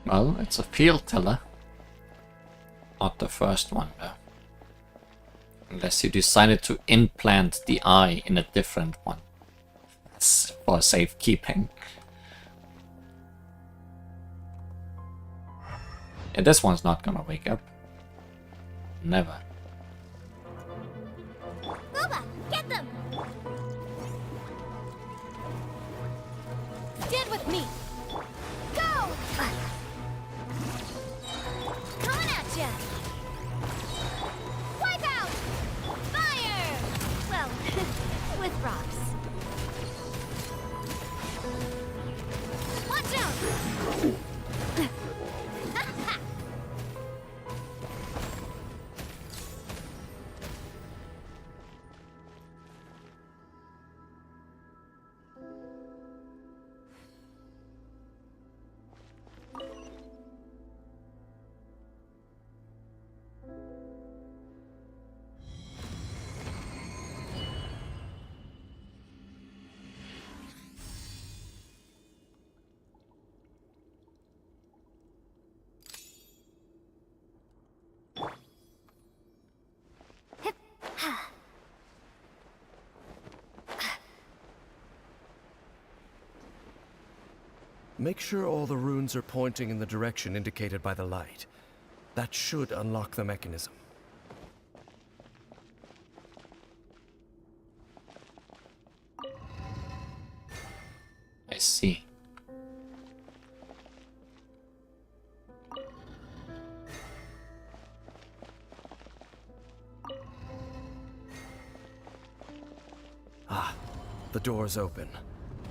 [SPEAKER 1] Well, it's a field teller. Not the first one though. Unless you decided to implant the eye in a different one. That's for safekeeping. Yeah, this one's not gonna wake up. Never.
[SPEAKER 2] Booba, get them!
[SPEAKER 3] Stand with me!
[SPEAKER 2] Go!
[SPEAKER 3] Coming at ya!
[SPEAKER 2] Wipe out!
[SPEAKER 3] Fire! Well, with rocks. Watch out!
[SPEAKER 7] Make sure all the runes are pointing in the direction indicated by the light. That should unlock the mechanism.
[SPEAKER 1] I see.
[SPEAKER 7] Ah, the door's open.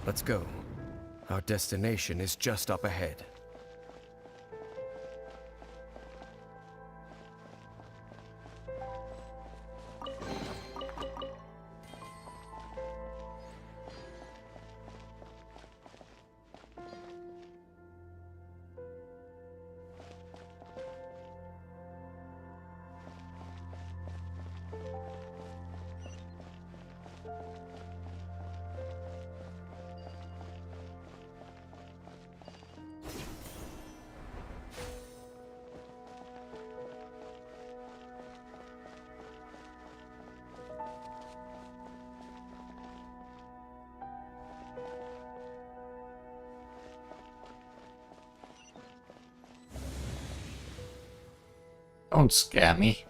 [SPEAKER 7] Let's go. Our destination is just up ahead.
[SPEAKER 1] Don't scare me.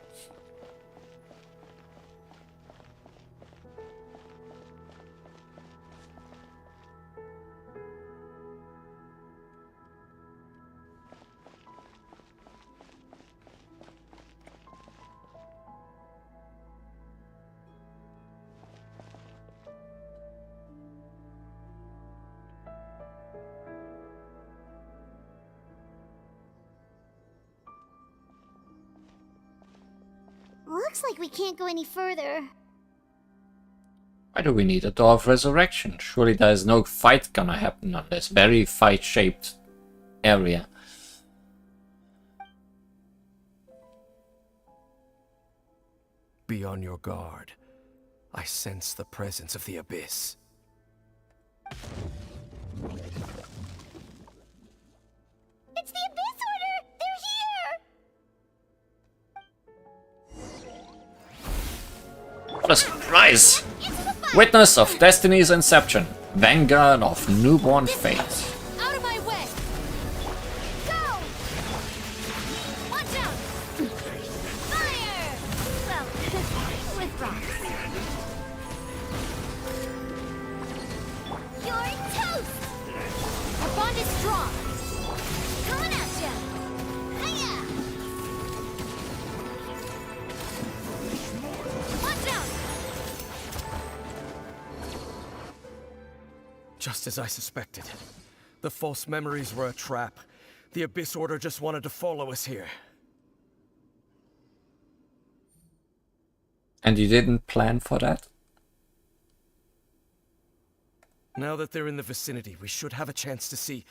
[SPEAKER 2] Looks like we can't go any further.
[SPEAKER 1] Why do we need a door of resurrection? Surely there is no fight gonna happen on this very fight-shaped area.
[SPEAKER 7] Be on your guard. I sense the presence of the abyss.
[SPEAKER 1] Surprise! Witness of Destiny's Inception. Vanguard of Newborn Fate.
[SPEAKER 4] Out of my way! Go! Watch out! Fire! Well, with rocks. You're toast! Our bond is strong. Coming at ya! Hiya! Watch out!
[SPEAKER 7] Just as I suspected. The false memories were a trap. The Abyss Order just wanted to follow us here.
[SPEAKER 1] And you didn't plan for that?
[SPEAKER 7] Now that they're in the vicinity, we should have a chance to see.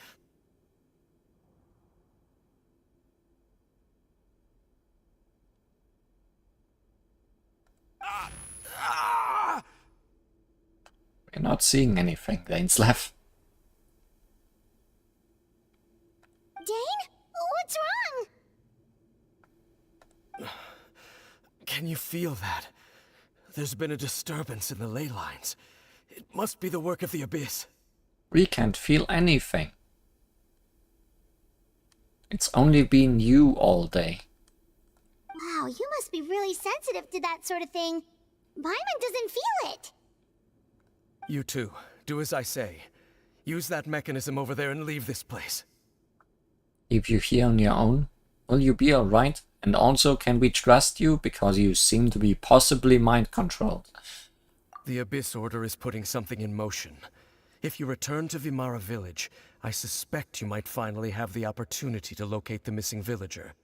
[SPEAKER 1] We're not seeing anything, Dainslev.
[SPEAKER 2] Dane? What's wrong?
[SPEAKER 7] Can you feel that? There's been a disturbance in the ley lines. It must be the work of the Abyss.
[SPEAKER 1] We can't feel anything. It's only been you all day.
[SPEAKER 2] Wow, you must be really sensitive to that sort of thing. Paimon doesn't feel it.
[SPEAKER 7] You too. Do as I say. Use that mechanism over there and leave this place.
[SPEAKER 1] Leave you here on your own? Will you be alright? And also, can we trust you? Because you seem to be possibly mind-controlled.
[SPEAKER 7] The Abyss Order is putting something in motion. If you return to Vimara Village, I suspect you might finally have the opportunity to locate the missing villager.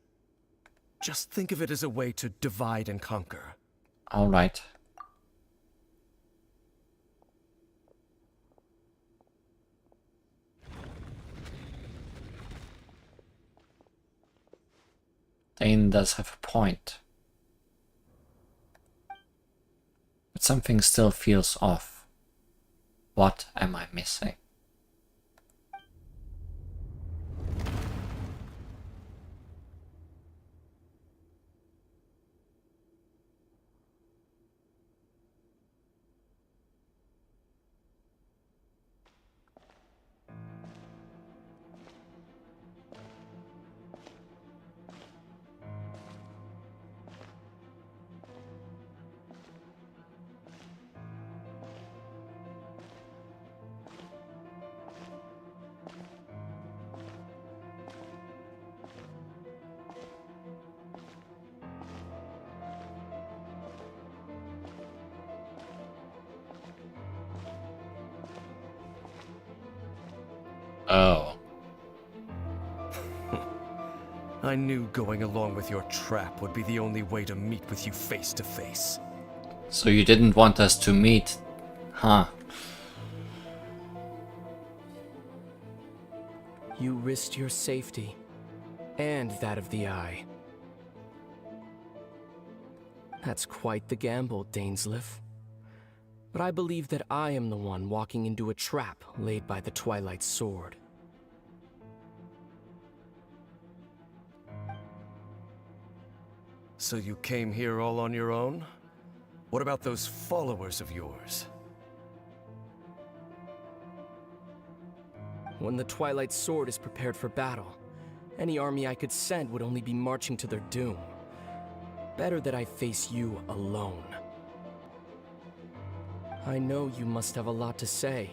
[SPEAKER 7] Just think of it as a way to divide and conquer.
[SPEAKER 1] Alright. Dane does have a point. But something still feels off. What am I missing? Oh.
[SPEAKER 7] I knew going along with your trap would be the only way to meet with you face to face.
[SPEAKER 1] So you didn't want us to meet, huh?
[SPEAKER 8] You risked your safety, and that of the Eye. That's quite the gamble, Dainslev. But I believe that I am the one walking into a trap laid by the Twilight Sword.
[SPEAKER 7] So you came here all on your own? What about those followers of yours?
[SPEAKER 8] When the Twilight Sword is prepared for battle, any army I could send would only be marching to their doom. Better that I face you alone. I know you must have a lot to say.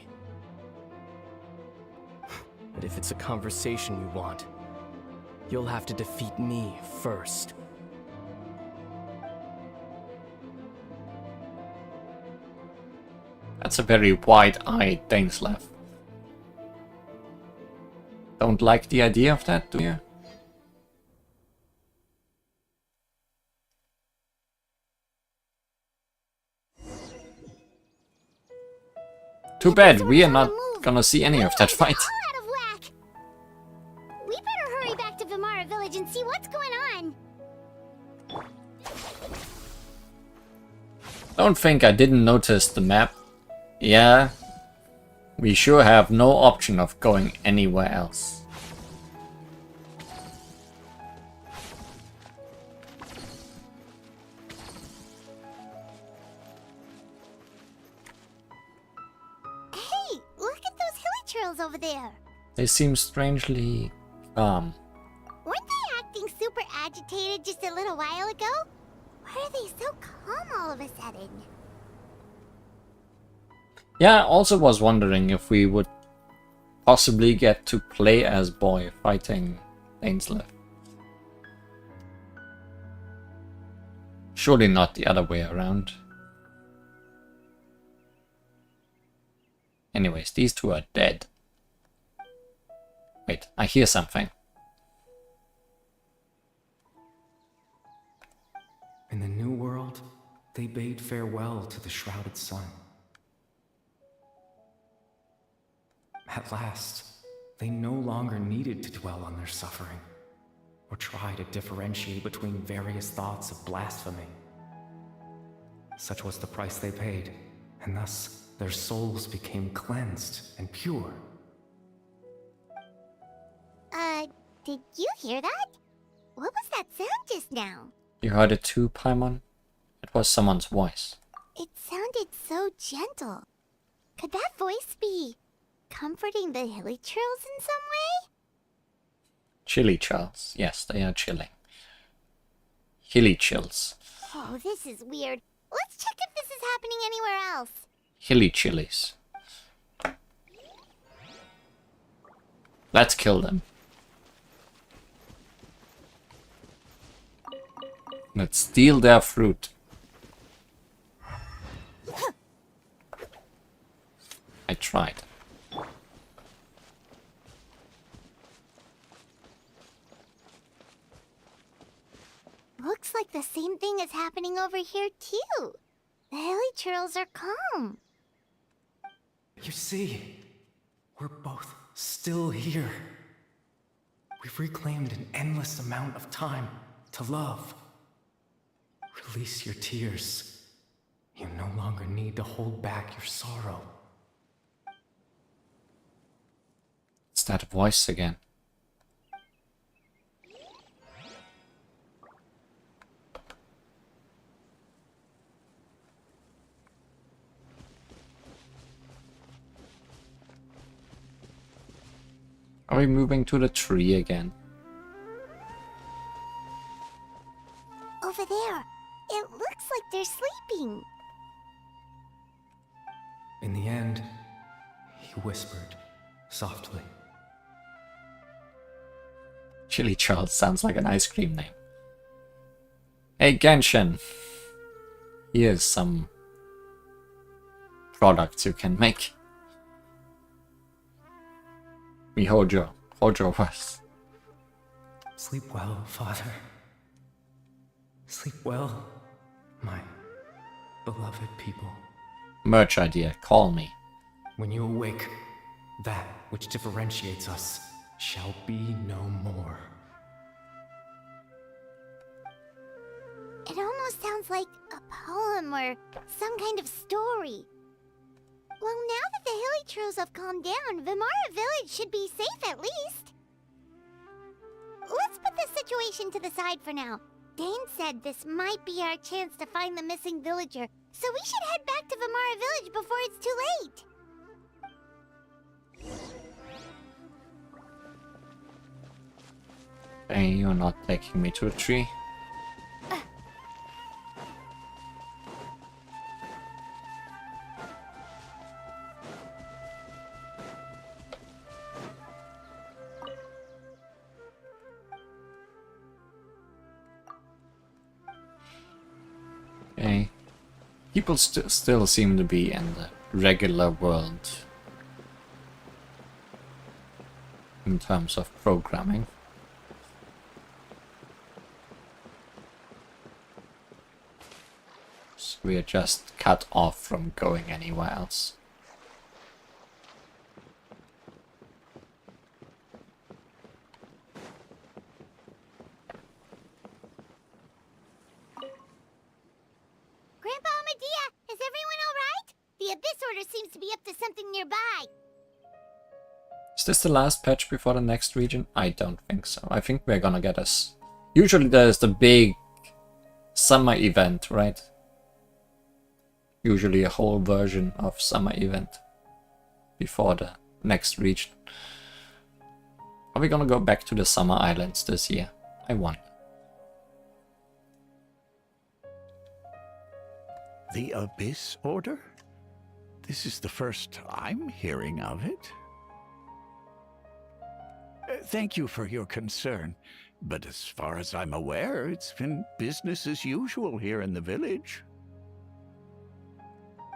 [SPEAKER 8] But if it's a conversation you want, you'll have to defeat me first.
[SPEAKER 1] That's a very wide-eyed Dainslev. Don't like the idea of that, do you? Too bad, we are not gonna see any of that fight.
[SPEAKER 2] All out of whack. We better hurry back to Vimara Village and see what's going on.
[SPEAKER 1] Don't think I didn't notice the map. Yeah, we sure have no option of going anywhere else.
[SPEAKER 2] hilichurls over there?
[SPEAKER 1] They seem strangely calm.
[SPEAKER 2] Weren't they acting super agitated just a little while ago? Why are they so calm all of a sudden?
[SPEAKER 1] Yeah, I also was wondering if we would possibly get to play as Boy fighting Ainslev. Surely not the other way around. Anyways, these two are dead. Wait, I hear something.
[SPEAKER 9] In the new world, they bade farewell to the shrouded sun. At last, they no longer needed to dwell on their suffering, or try to differentiate between various thoughts of blasphemy. Such was the price they paid, and thus their souls became cleansed and pure.
[SPEAKER 2] Did you hear that? What was that sound just now?
[SPEAKER 1] You heard it too, Paimon? It was someone's voice.
[SPEAKER 2] It sounded so gentle. Could that voice be comforting the hilichurls in some way?
[SPEAKER 1] Chilly chills. Yes, they are chilling. Hilly chills.
[SPEAKER 2] Oh, this is weird. Let's check if this is happening anywhere else.
[SPEAKER 1] Hilly chilies. Let's kill them. Let's steal their fruit. I tried.
[SPEAKER 2] Looks like the same thing is happening over here too. The hilichurls are calm.
[SPEAKER 9] You see, we're both still here. We've reclaimed an endless amount of time to love. Release your tears. You no longer need to hold back your sorrow.
[SPEAKER 1] It's that voice again. Are we moving to the tree again?
[SPEAKER 2] Over there. It looks like they're sleeping.
[SPEAKER 9] In the end, he whispered softly.
[SPEAKER 1] Chili Charles sounds like an ice cream name. Hey Genshin, here's some products you can make. We Hojo was.
[SPEAKER 9] Sleep well, Father. Sleep well, my beloved people.
[SPEAKER 1] Merch idea, call me.
[SPEAKER 9] When you awake, that which differentiates us shall be no more.
[SPEAKER 2] It almost sounds like a poem or some kind of story. Well, now that the hilichurls have calmed down, Vimara Village should be safe at least. Let's put this situation to the side for now. Dane said this might be our chance to find the missing villager, so we should head back to Vimara Village before it's too late.
[SPEAKER 1] Hey, you're not taking me to a tree. Okay. People still seem to be in the regular world in terms of programming. So we are just cut off from going anywhere else.
[SPEAKER 2] Grandpa Medea, is everyone alright? The Abyss Order seems to be up to something nearby.
[SPEAKER 1] Is this the last patch before the next region? I don't think so. I think we're gonna get us. Usually there's the big summer event, right? Usually a whole version of summer event before the next region. Are we gonna go back to the Summer Islands this year? I wonder.
[SPEAKER 6] The Abyss Order? This is the first I'm hearing of it. Thank you for your concern, but as far as I'm aware, it's been business as usual here in the village.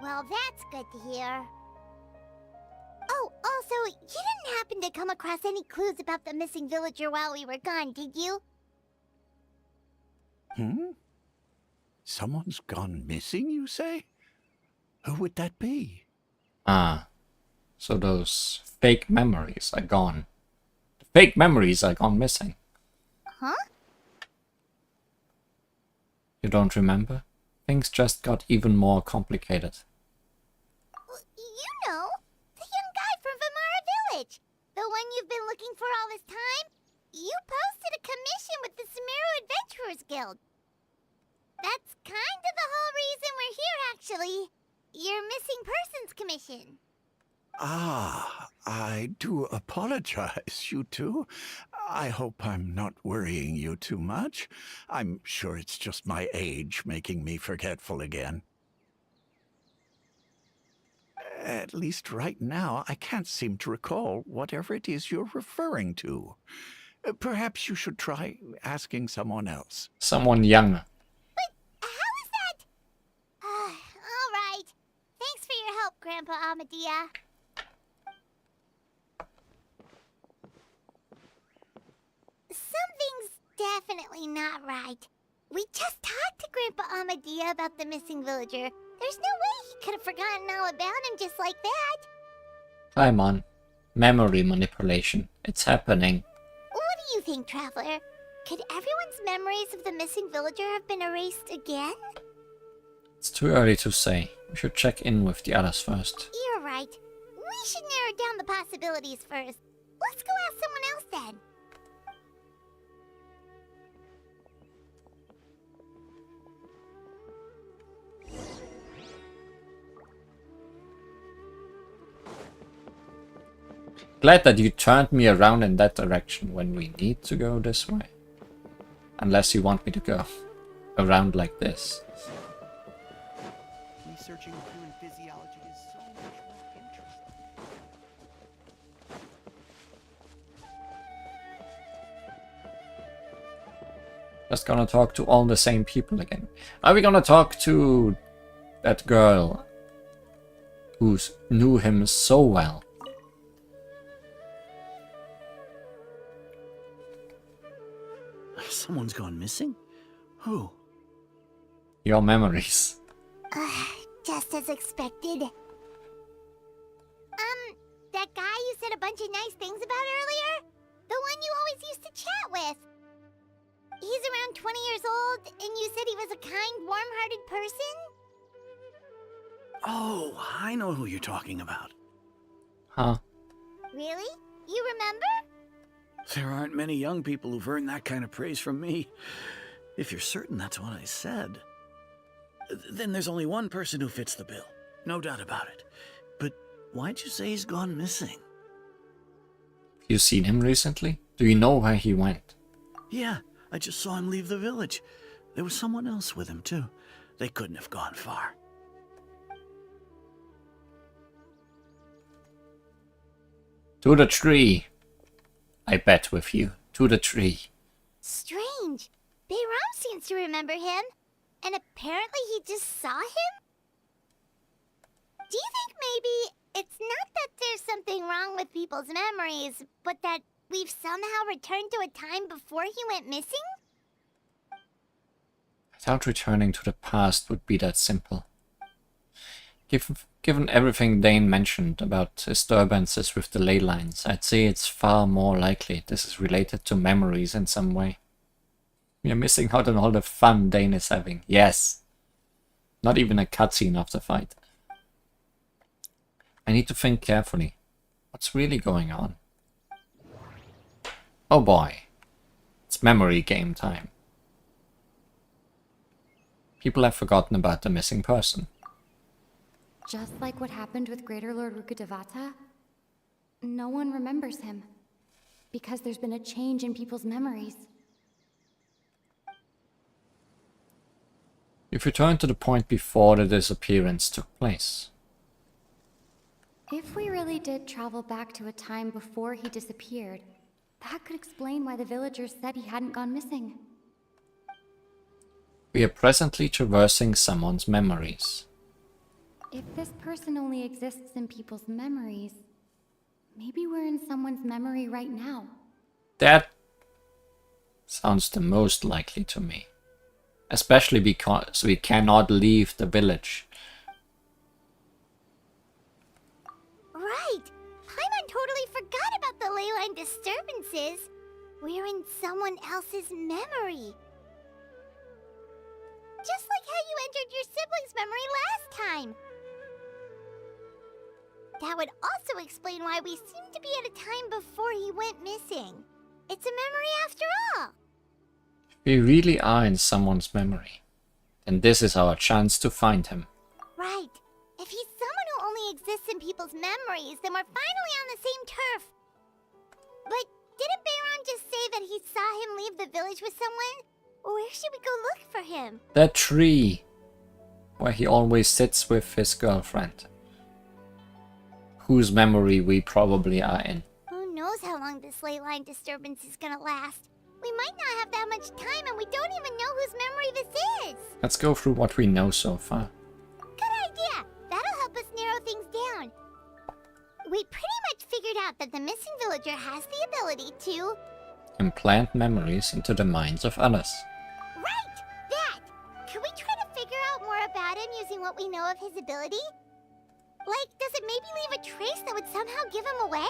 [SPEAKER 2] Well, that's good to hear. Oh, also, you didn't happen to come across any clues about the missing villager while we were gone, did you?
[SPEAKER 6] Someone's gone missing, you say? Who would that be?
[SPEAKER 1] Ah, so those fake memories are gone. The fake memories are gone missing.
[SPEAKER 2] Huh?
[SPEAKER 1] You don't remember? Things just got even more complicated.
[SPEAKER 2] You know, the young guy from Vamara Village. The one you've been looking for all this time. You posted a commission with the Sumeru Adventurers Guild. That's kind of the whole reason we're here, actually. Your missing persons commission.
[SPEAKER 6] Ah, I do apologize, you two. I hope I'm not worrying you too much. I'm sure it's just my age making me forgetful again. At least right now, I can't seem to recall whatever it is you're referring to. Perhaps you should try asking someone else.
[SPEAKER 1] Someone younger.
[SPEAKER 2] How is that? All right. Thanks for your help, Grandpa Amadia. Something's definitely not right. We just talked to Grandpa Amadia about the missing villager. There's no way he could have forgotten all about him just like that.
[SPEAKER 1] Come on. Memory manipulation. It's happening.
[SPEAKER 2] What do you think, Traveler? Could everyone's memories of the missing villager have been erased again?
[SPEAKER 1] It's too early to say. We should check in with the others first.
[SPEAKER 2] You're right. We should narrow down the possibilities first. Let's go ask someone else then.
[SPEAKER 1] Glad that you turned me around in that direction when we need to go this way. Unless you want me to go around like this.
[SPEAKER 5] Researching human physiology is so much more interesting.
[SPEAKER 1] Just gonna talk to all the same people again. Are we gonna talk to that girl who knew him so well?
[SPEAKER 5] Someone's gone missing? Who?
[SPEAKER 1] Your memories.
[SPEAKER 2] Just as expected. That guy you said a bunch of nice things about earlier? The one you always used to chat with. He's around 20 years old, and you said he was a kind, warm-hearted person?
[SPEAKER 5] Oh, I know who you're talking about.
[SPEAKER 1] Huh?
[SPEAKER 2] Really? You remember?
[SPEAKER 5] There aren't many young people who've earned that kind of praise from me. If you're certain that's what I said, then there's only one person who fits the bill. No doubt about it. But why'd you say he's gone missing?
[SPEAKER 1] You seen him recently? Do you know where he went?
[SPEAKER 5] Yeah, I just saw him leave the village. There was someone else with him, too. They couldn't have gone far.
[SPEAKER 1] To the tree. I bet with you. To the tree.
[SPEAKER 2] Strange. Bayram seems to remember him. And apparently he just saw him? Do you think maybe it's not that there's something wrong with people's memories, but that we've somehow returned to a time before he went missing?
[SPEAKER 1] I doubt returning to the past would be that simple. Given everything Dane mentioned about disturbances with the ley lines, I'd say it's far more likely this is related to memories in some way. We're missing out on all the fun Dane is having. Yes. Not even a cutscene of the fight. I need to think carefully. What's really going on? Oh boy. It's memory game time. People have forgotten about the missing person.
[SPEAKER 10] Just like what happened with Greater Lord Rukkhadevata?
[SPEAKER 3] no one remembers him. Because there's been a change in people's memories.
[SPEAKER 1] You've returned to the point before the disappearance took place.
[SPEAKER 3] If we really did travel back to a time before he disappeared, that could explain why the villagers said he hadn't gone missing.
[SPEAKER 1] We are presently traversing someone's memories.
[SPEAKER 3] If this person only exists in people's memories, maybe we're in someone's memory right now.
[SPEAKER 1] That sounds the most likely to me. Especially because we cannot leave the village.
[SPEAKER 2] Right! Paimon totally forgot about the ley line disturbances. We're in someone else's memory. Just like how you entered your sibling's memory last time. That would also explain why we seem to be at a time before he went missing. It's a memory after all.
[SPEAKER 1] We really are in someone's memory. And this is our chance to find him.
[SPEAKER 2] Right. If he's someone who only exists in people's memories, then we're finally on the same turf. But didn't Bayron just say that he saw him leave the village with someone? Where should we go look for him?
[SPEAKER 1] That tree where he always sits with his girlfriend. Whose memory we probably are in.
[SPEAKER 2] Who knows how long this ley line disturbance is gonna last? We might not have that much time and we don't even know whose memory this is.
[SPEAKER 1] Let's go through what we know so far.
[SPEAKER 2] Good idea. That'll help us narrow things down. We pretty much figured out that the missing villager has the ability to...
[SPEAKER 1] Implant memories into the minds of others.
[SPEAKER 2] Right! That! Can we try to figure out more about him using what we know of his ability? Like, does it maybe leave a trace that would somehow give him away?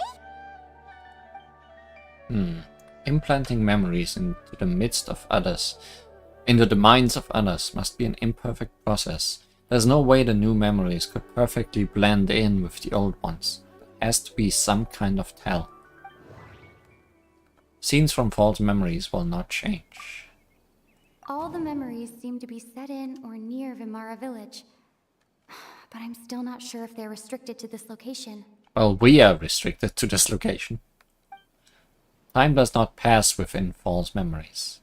[SPEAKER 1] Implanting memories into the midst of others, into the minds of others, must be an imperfect process. There's no way the new memories could perfectly blend in with the old ones. There has to be some kind of tell. Scenes from false memories will not change.
[SPEAKER 3] All the memories seem to be set in or near Vimara village. But I'm still not sure if they're restricted to this location.
[SPEAKER 1] Well, we are restricted to this location. Time does not pass within false memories.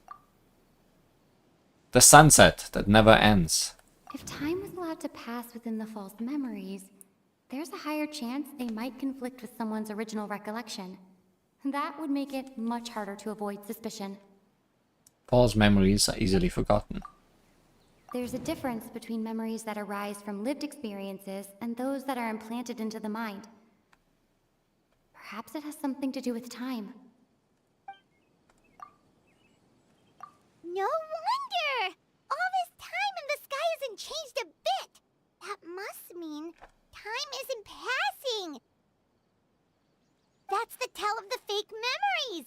[SPEAKER 1] The sunset that never ends.
[SPEAKER 3] If time was allowed to pass within the false memories, there's a higher chance they might conflict with someone's original recollection. That would make it much harder to avoid suspicion.
[SPEAKER 1] False memories are easily forgotten.
[SPEAKER 3] There's a difference between memories that arise from lived experiences and those that are implanted into the mind. Perhaps it has something to do with time.
[SPEAKER 2] No wonder! All this time and the sky hasn't changed a bit! That must mean time isn't passing! That's the tell of the fake memories!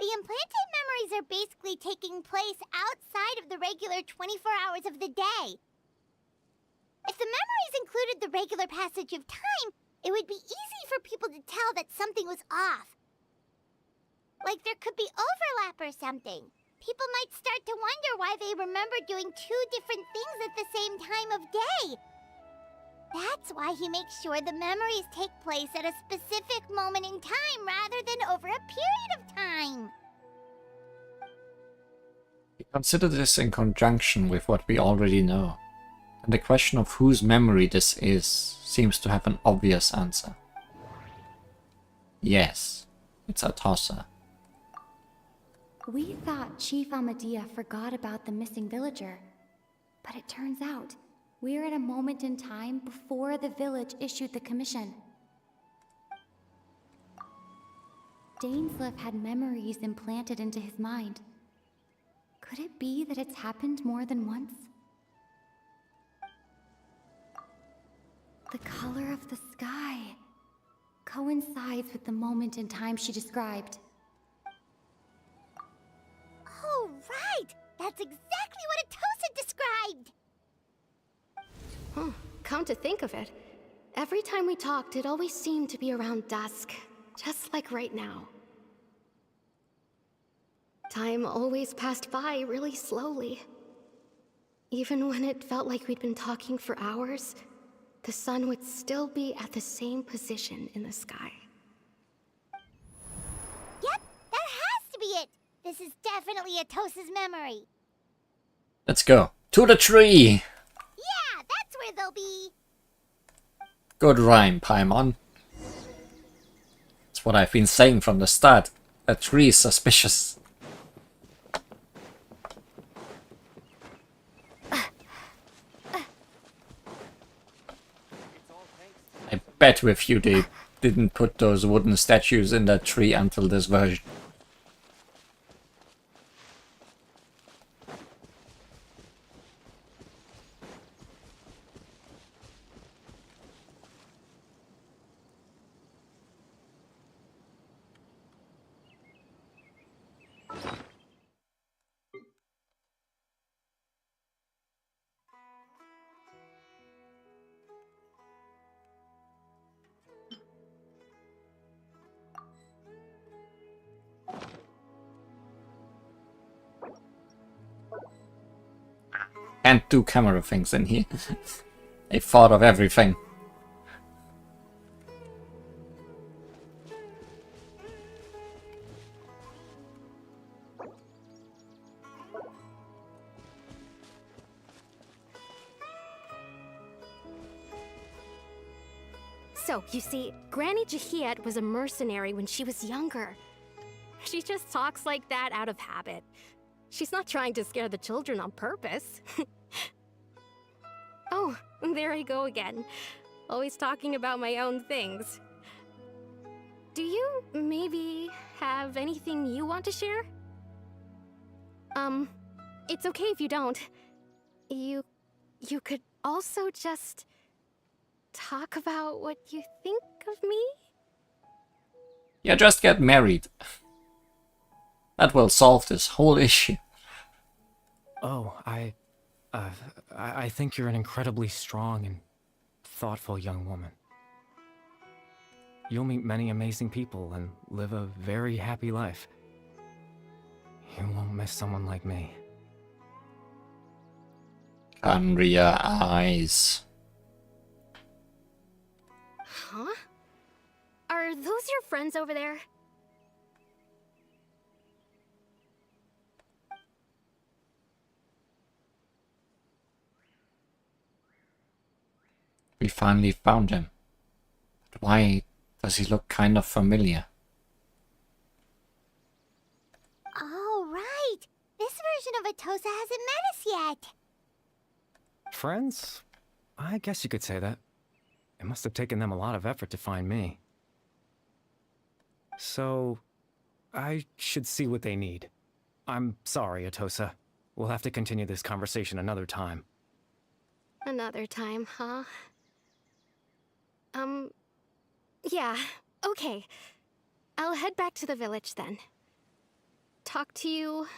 [SPEAKER 2] The implanted memories are basically taking place outside of the regular 24 hours of the day. If the memories included the regular passage of time, it would be easy for people to tell that something was off. Like there could be overlap or something. People might start to wonder why they remember doing two different things at the same time of day. That's why he makes sure the memories take place at a specific moment in time rather than over a period of time.
[SPEAKER 1] We consider this in conjunction with what we already know, and the question of whose memory this is seems to have an obvious answer. Yes, it's Atossa.
[SPEAKER 3] We thought Chief Amadea forgot about the missing villager, but it turns out we're at a moment in time before the village issued the commission. Dainsleif had memories implanted into his mind. Could it be that it's happened more than once? The color of the sky coincides with the moment in time she described.
[SPEAKER 2] Oh, right! That's exactly what Atossa described!
[SPEAKER 4] Huh, come to think of it, every time we talked, it always seemed to be around dusk, just like right now. Time always passed by really slowly. Even when it felt like we'd been talking for hours, the sun would still be at the same position in the sky.
[SPEAKER 2] Yep, that has to be it. This is definitely Atosa's memory.
[SPEAKER 1] Let's go. To the tree!
[SPEAKER 2] Yeah, that's where they'll be.
[SPEAKER 1] Good rhyme, Paimon. That's what I've been saying from the start. A tree is suspicious. I bet with you they didn't put those wooden statues in that tree until this version. Can't do camera things in here. I thought of everything.
[SPEAKER 4] So, you see, Granny Jahiet was a mercenary when she was younger. She just talks like that out of habit. She's not trying to scare the children on purpose. Oh, there I go again. Always talking about my own things. Do you maybe have anything you want to share? It's okay if you don't. You could also just talk about what you think of me?
[SPEAKER 1] Yeah, just get married. That will solve this whole issue.
[SPEAKER 9] Oh, I think you're an incredibly strong and thoughtful young woman. You'll meet many amazing people and live a very happy life. You won't miss someone like me.
[SPEAKER 1] Canria eyes.
[SPEAKER 4] Huh? Are those your friends over there?
[SPEAKER 1] We finally found him. But why does he look kind of familiar?
[SPEAKER 2] Oh, right. This version of Atosa hasn't met us yet.
[SPEAKER 9] Friends? I guess you could say that. It must have taken them a lot of effort to find me. So, I should see what they need. I'm sorry, Atosa. We'll have to continue this conversation another time.
[SPEAKER 4] Another time, huh? Yeah, okay. I'll head back to the village then. Talk to you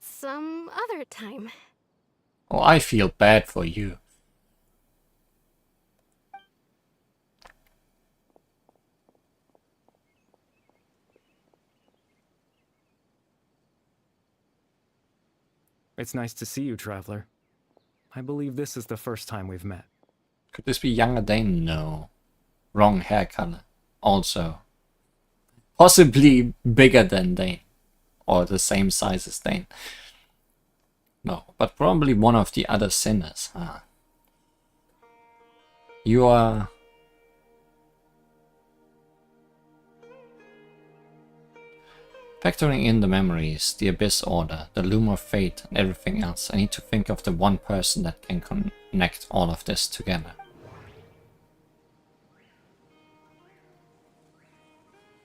[SPEAKER 4] some other time.
[SPEAKER 1] Oh, I feel bad for you.
[SPEAKER 9] It's nice to see you, Traveler. I believe this is the first time we've met.
[SPEAKER 1] Could this be younger Dane? No. Wrong hair color. Also. Possibly bigger than Dane. Or the same size as Dane. No, but probably one of the other sinners. You are... Factoring in the memories, the Abyss Order, the Loom of Fate, and everything else, I need to think of the one person that can connect all of this together.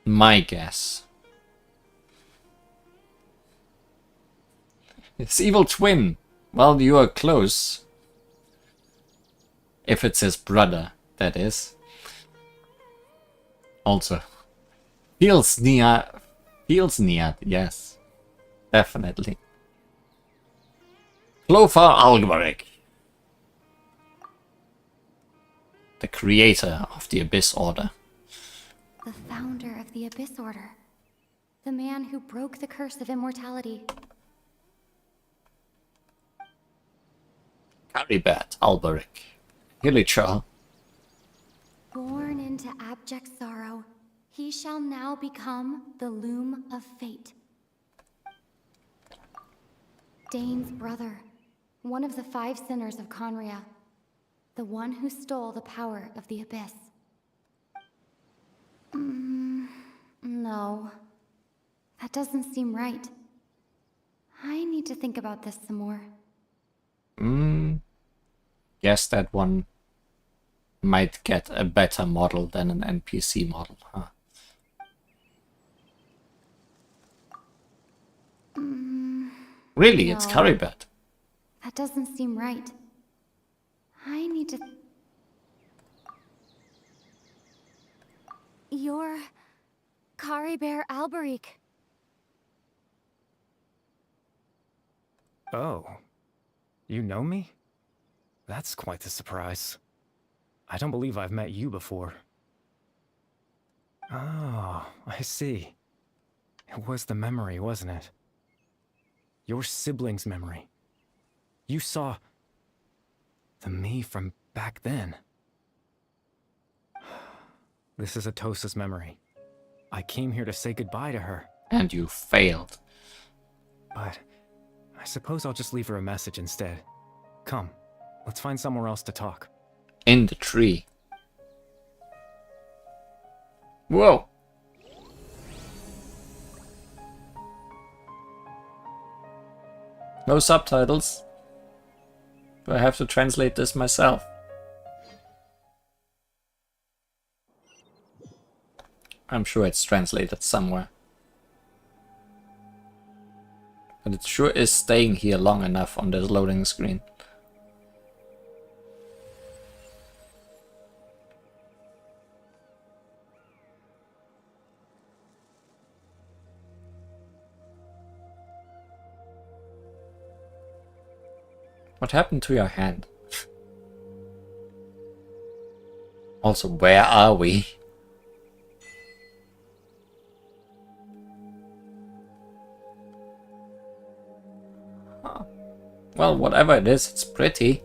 [SPEAKER 1] My guess. His evil twin. Well, you are close. If it's his brother, that is. Also. Feels near, yes. Definitely. Clothar Algberic. The creator of the Abyss Order.
[SPEAKER 10] The founder of the Abyss Order. The man who broke the curse of immortality.
[SPEAKER 1] Caribert Alberic. Hilichar.
[SPEAKER 10] Born into abject sorrow, he shall now become the loom of fate. Dane's brother, one of the 5 sinners of Conria, the one who stole the power of the Abyss. No. That doesn't seem right. I need to think about this some more.
[SPEAKER 1] Guess that one might get a better model than an NPC model, huh? Really, it's
[SPEAKER 10] No.
[SPEAKER 1] Caribet.
[SPEAKER 10] That doesn't seem right. I need to... You're... Caribert Alberic.
[SPEAKER 9] Oh. You know me? That's quite the surprise. I don't believe I've met you before. Oh, I see. It was the memory, wasn't it? Your sibling's memory. You saw... the me from back then. This is Atosa's memory. I came here to say goodbye to her.
[SPEAKER 1] And you failed.
[SPEAKER 9] But I suppose I'll just leave her a message instead. Come, let's find somewhere else to talk.
[SPEAKER 1] In the tree. Whoa! No subtitles. Do I have to translate this myself? I'm sure it's translated somewhere. But it sure is staying here long enough on this loading screen. What happened to your hand? Also, where are we? Huh. Well, whatever it is, it's pretty.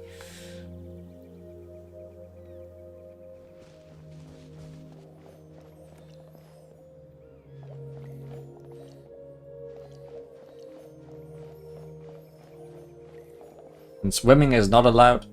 [SPEAKER 1] And swimming is not allowed.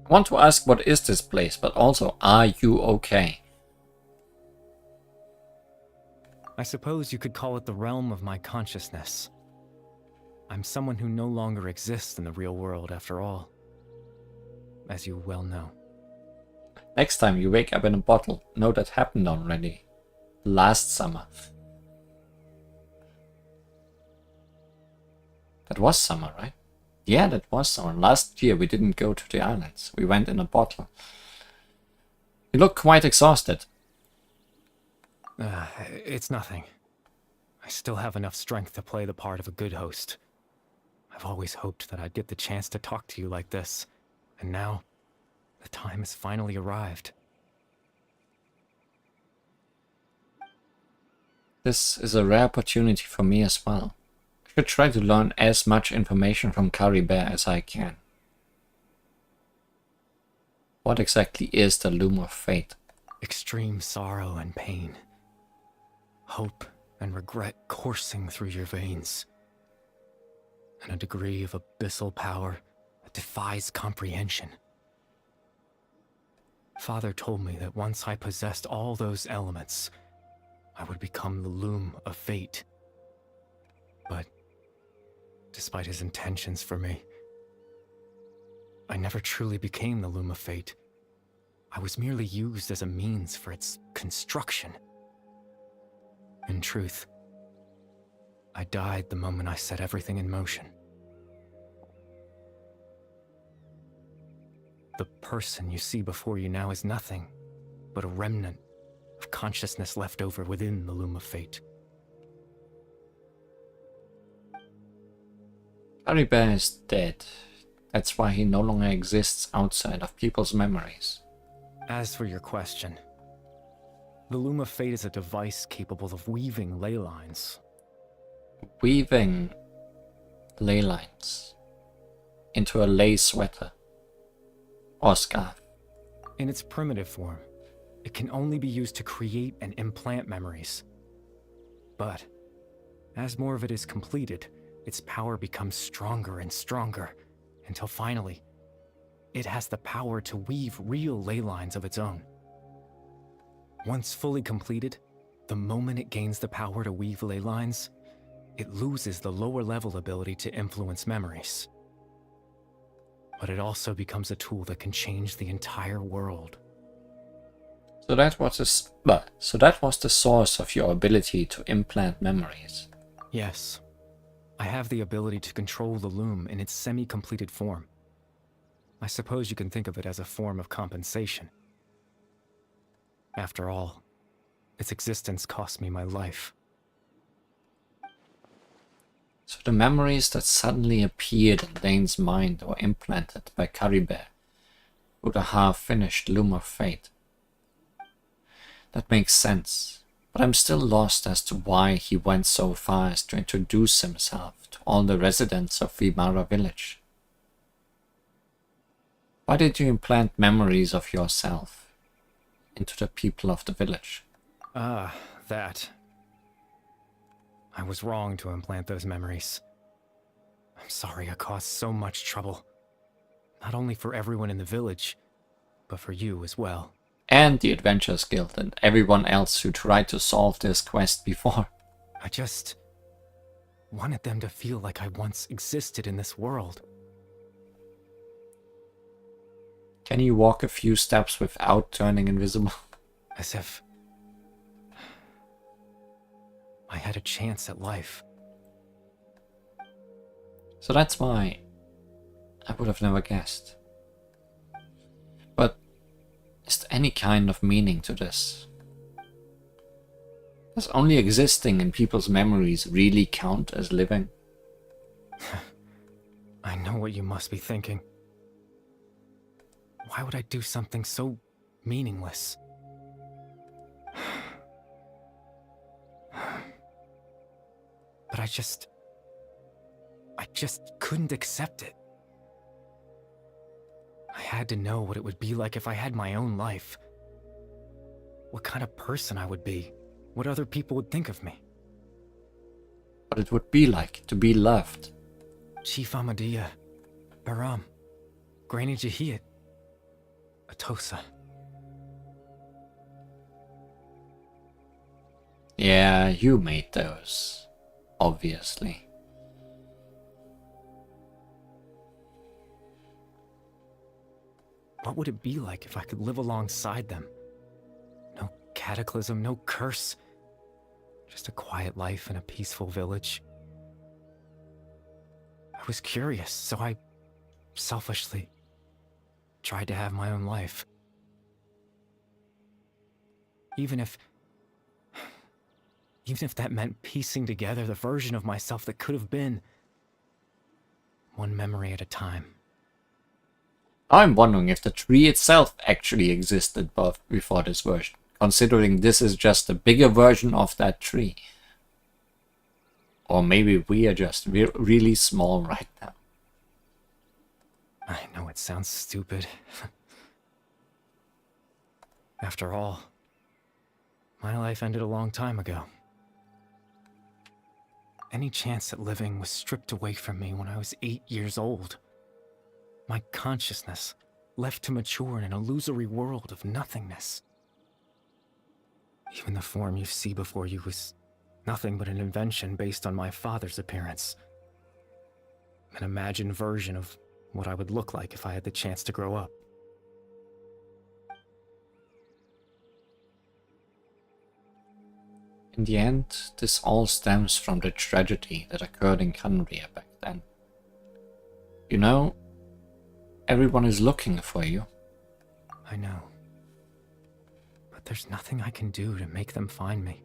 [SPEAKER 1] I want to ask what is this place, but also, are you okay?
[SPEAKER 9] I suppose you could call it the realm of my consciousness. I'm someone who no longer exists in the real world, after all. As you well know.
[SPEAKER 1] Next time you wake up in a bottle, know that happened already. Last summer. That was summer, right? Yeah, that was summer. Last year we didn't go to the islands. We went in a bottle. You look quite exhausted.
[SPEAKER 9] It's nothing. I still have enough strength to play the part of a good host. I've always hoped that I'd get the chance to talk to you like this. And now, the time has finally arrived.
[SPEAKER 1] This is a rare opportunity for me as well. I should try to learn as much information from Caribert as I can. What exactly is the Loom of Fate?
[SPEAKER 9] Extreme sorrow and pain. Hope and regret coursing through your veins. And a degree of abyssal power that defies comprehension. Father told me that once I possessed all those elements, I would become the Loom of Fate. But despite his intentions for me, I never truly became the Loom of Fate. I was merely used as a means for its construction. In truth, I died the moment I set everything in motion. The person you see before you now is nothing but a remnant of consciousness left over within the loom of fate.
[SPEAKER 1] Caribou is dead. That's why he no longer exists outside of people's memories.
[SPEAKER 9] As for your question, the loom of fate is a device capable of weaving ley lines.
[SPEAKER 1] Weaving ley lines into a lay sweater or scarf.
[SPEAKER 9] In its primitive form, it can only be used to create and implant memories. But as more of it is completed, its power becomes stronger and stronger, until finally, it has the power to weave real ley lines of its own. Once fully completed, the moment it gains the power to weave ley lines, it loses the lower level ability to influence memories. But it also becomes a tool that can change the entire world.
[SPEAKER 1] So that was the source of your ability to implant memories.
[SPEAKER 9] Yes. I have the ability to control the loom in its semi-completed form. I suppose you can think of it as a form of compensation. After all, its existence cost me my life.
[SPEAKER 1] So the memories that suddenly appeared in Dane's mind were implanted by Caribou through the half-finished Loom of Fate. That makes sense, but I'm still lost as to why he went so far as to introduce himself to all the residents of Vimara village. Why did you implant memories of yourself into the people of the village?
[SPEAKER 9] That. I was wrong to implant those memories. I'm sorry I caused so much trouble. Not only for everyone in the village, but for you as well.
[SPEAKER 1] And the Adventurers Guild and everyone else who tried to solve this quest before.
[SPEAKER 9] I just wanted them to feel like I once existed in this world.
[SPEAKER 1] Can you walk a few steps without turning invisible?
[SPEAKER 9] As if I had a chance at life.
[SPEAKER 1] So that's why I would have never guessed. But is there any kind of meaning to this? Does only existing in people's memories really count as living?
[SPEAKER 9] I know what you must be thinking. Why would I do something so meaningless? But I just couldn't accept it. I had to know what it would be like if I had my own life. What kind of person I would be. What other people would think of me.
[SPEAKER 1] What it would be like to be loved.
[SPEAKER 9] Chief Ahmadiyya, Baram, Granny Jahiyat, Atosa.
[SPEAKER 1] Yeah, you made those. Obviously.
[SPEAKER 9] What would it be like if I could live alongside them? No cataclysm, no curse. Just a quiet life in a peaceful village. I was curious, so I selfishly tried to have my own life. Even if that meant piecing together the version of myself that could have been, one memory at a time.
[SPEAKER 1] I'm wondering if the tree itself actually existed before this version, considering this is just a bigger version of that tree. Or maybe we are just really small right now.
[SPEAKER 9] I know it sounds stupid. After all, my life ended a long time ago. Any chance at living was stripped away from me when I was 8 years old. My consciousness left to mature in an illusory world of nothingness. Even the form you see before you was nothing but an invention based on my father's appearance. An imagined version of what I would look like if I had the chance to grow up.
[SPEAKER 1] In the end, this all stems from the tragedy that occurred in Canria back then. You know, Everyone is looking for you.
[SPEAKER 9] I know. But there's nothing I can do to make them find me.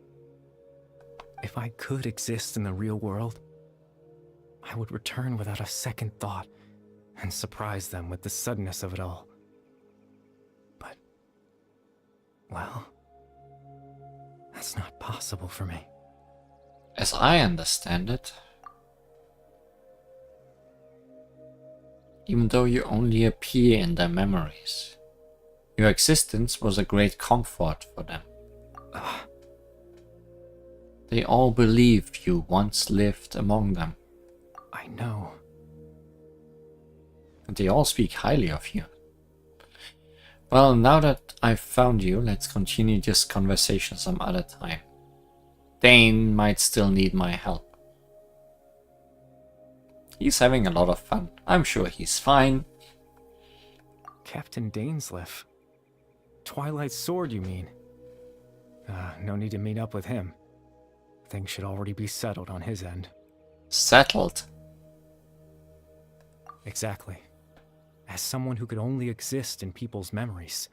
[SPEAKER 9] If I could exist in the real world, I would return without a second thought and surprise them with the suddenness of it all. But, well, that's not possible for me.
[SPEAKER 1] As I understand it, even though you only appear in their memories, your existence was a great comfort for them. They all believe you once lived among them.
[SPEAKER 9] I know.
[SPEAKER 1] And they all speak highly of you. Well, now that I've found you, let's continue this conversation some other time. Dane might still need my help. He's having a lot of fun. I'm sure he's fine.
[SPEAKER 9] Captain Dainsleif. Twilight's sword, you mean? No need to meet up with him. Things should already be settled on his end.
[SPEAKER 1] Settled?
[SPEAKER 9] Exactly. As someone who could only exist in people's memories,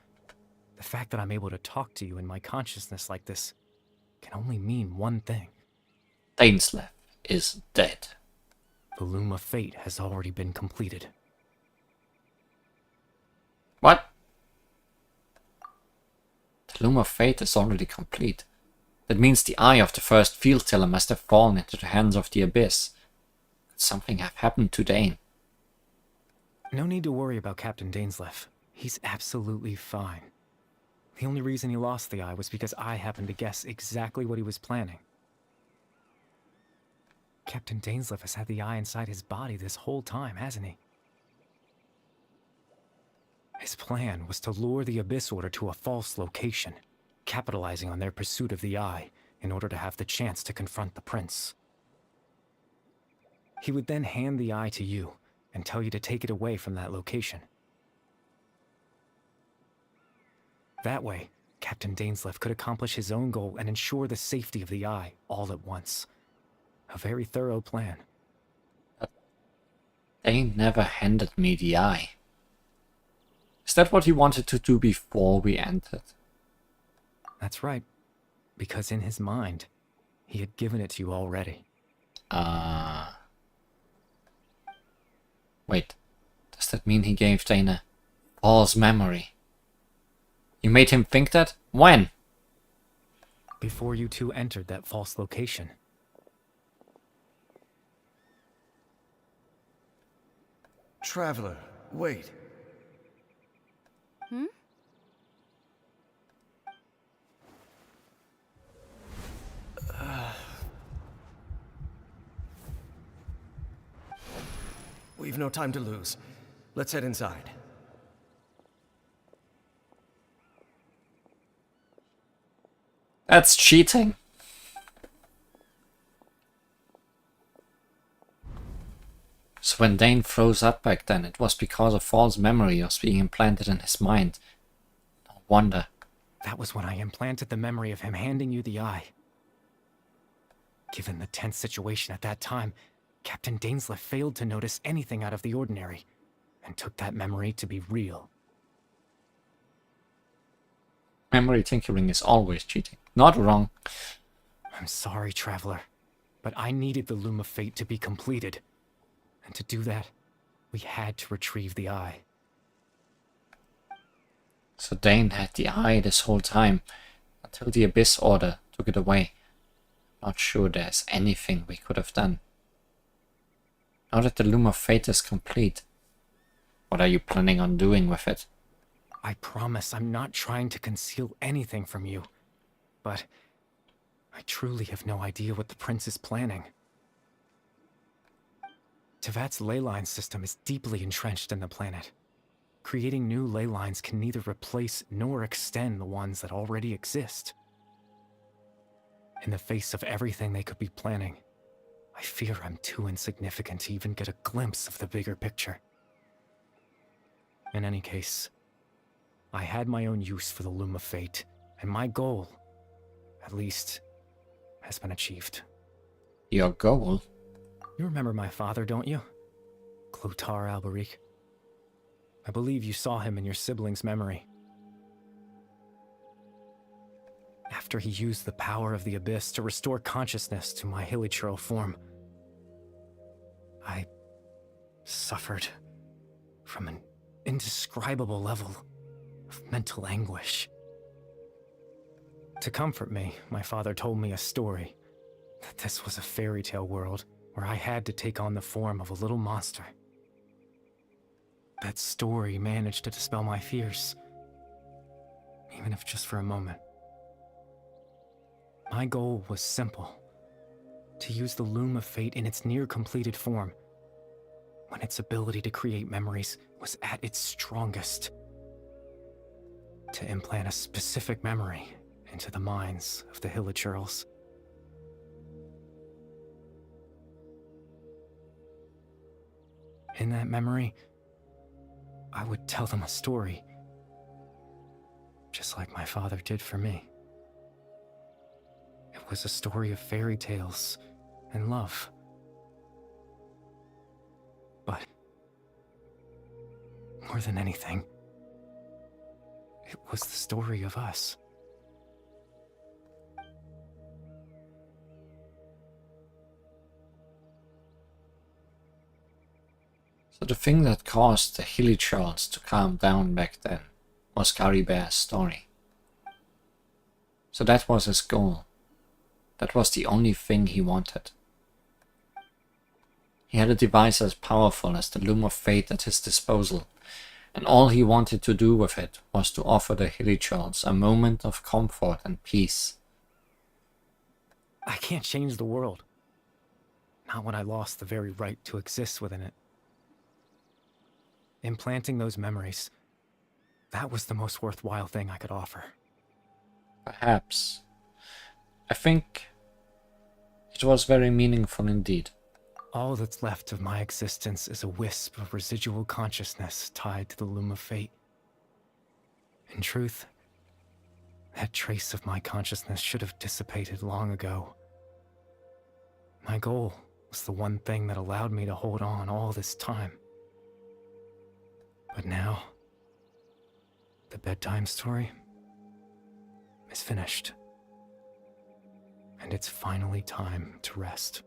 [SPEAKER 9] the fact that I'm able to talk to you in my consciousness like this can only mean one thing.
[SPEAKER 1] Dainsleif is dead.
[SPEAKER 9] The Loom of Fate has already been completed.
[SPEAKER 1] What? The Loom of Fate is already complete. That means the eye of the first field tiller must have fallen into the hands of the Abyss. Could something have happened to Dane?
[SPEAKER 9] No need to worry about Captain Dainsleif. He's absolutely fine. The only reason he lost the eye was because I happened to guess exactly what he was planning. Captain Dainsleif has had the eye inside his body this whole time, hasn't he? His plan was to lure the Abyss Order to a false location, capitalizing on their pursuit of the eye in order to have the chance to confront the prince. He would then hand the eye to you and tell you to take it away from that location. That way, Captain Dainsleif could accomplish his own goal and ensure the safety of the eye all at once. A very thorough plan.
[SPEAKER 1] Dane never handed me the eye. Is that what he wanted to do before we entered?
[SPEAKER 9] That's right. Because in his mind, he had given it to you already.
[SPEAKER 1] Wait. Does that mean he gave Dane a false memory? You made him think that? When?
[SPEAKER 9] Before you two entered that false location.
[SPEAKER 7] Traveler, wait.
[SPEAKER 3] Hmm?
[SPEAKER 7] We've no time to lose. Let's head inside.
[SPEAKER 1] That's cheating. So when Dane froze up back then, it was because a false memory was being implanted in his mind. No wonder.
[SPEAKER 9] That was when I implanted the memory of him handing you the eye. Given the tense situation at that time, Captain Dainsleif failed to notice anything out of the ordinary, and took that memory to be real.
[SPEAKER 1] Memory tinkering is always cheating. Not wrong.
[SPEAKER 9] I'm sorry, Traveler, but I needed the Loom of Fate to be completed. And to do that, we had to retrieve the eye.
[SPEAKER 1] So Dane had the eye this whole time, until the Abyss Order took it away. Not sure there's anything we could have done. Now that the Loom of Fate is complete, what are you planning on doing with it?
[SPEAKER 9] I promise I'm not trying to conceal anything from you, but I truly have no idea what the prince is planning. Tevat's ley line system is deeply entrenched in the planet. Creating new ley lines can neither replace nor extend the ones that already exist. In the face of everything they could be planning, I fear I'm too insignificant to even get a glimpse of the bigger picture. In any case, I had my own use for the Loom of Fate, and my goal, at least, has been achieved.
[SPEAKER 1] Your goal?
[SPEAKER 9] You remember my father, don't you? Clotar Alberic. I believe you saw him in your sibling's memory. After he used the power of the Abyss to restore consciousness to my hilichurl form, I suffered from an indescribable level of mental anguish. To comfort me, my father told me a story, that this was a fairy tale world where I had to take on the form of a little monster. That story managed to dispel my fears, even if just for a moment. My goal was simple: to use the Loom of Fate in its near-completed form, when its ability to create memories was at its strongest. To implant a specific memory into the minds of the hilichurls. In that memory, I would tell them a story, just like my father did for me. It was a story of fairy tales and love. But more than anything, it was the story of us.
[SPEAKER 1] So the thing that caused the hilichurls to calm down back then was Caribear's story. So that was his goal. That was the only thing he wanted. He had a device as powerful as the Loom of Fate at his disposal, and all he wanted to do with it was to offer the hilichurls a moment of comfort and peace.
[SPEAKER 9] I can't change the world. Not when I lost the very right to exist within it. Implanting those memories, that was the most worthwhile thing I could offer.
[SPEAKER 1] Perhaps. I think it was very meaningful indeed.
[SPEAKER 9] All that's left of my existence is a wisp of residual consciousness tied to the Loom of Fate. In truth, that trace of my consciousness should have dissipated long ago. My goal was the one thing that allowed me to hold on all this time. But now, the bedtime story is finished. And it's finally time to rest.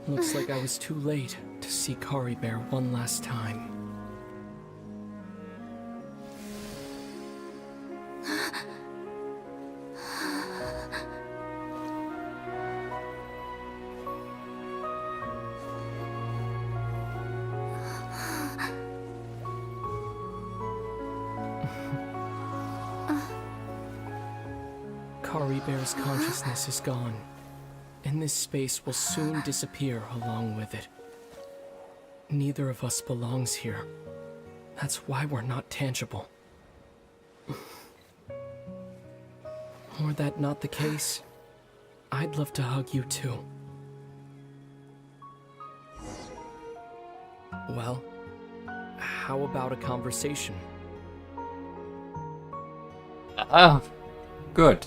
[SPEAKER 8] Looks like I was too late to see Caribear one last time. Caribear's consciousness is gone, and this space will soon disappear along with it. Neither of us belongs here. That's why we're not tangible. Were that not the case, I'd love to hug you too. Well, how about a conversation?
[SPEAKER 1] Ah, good.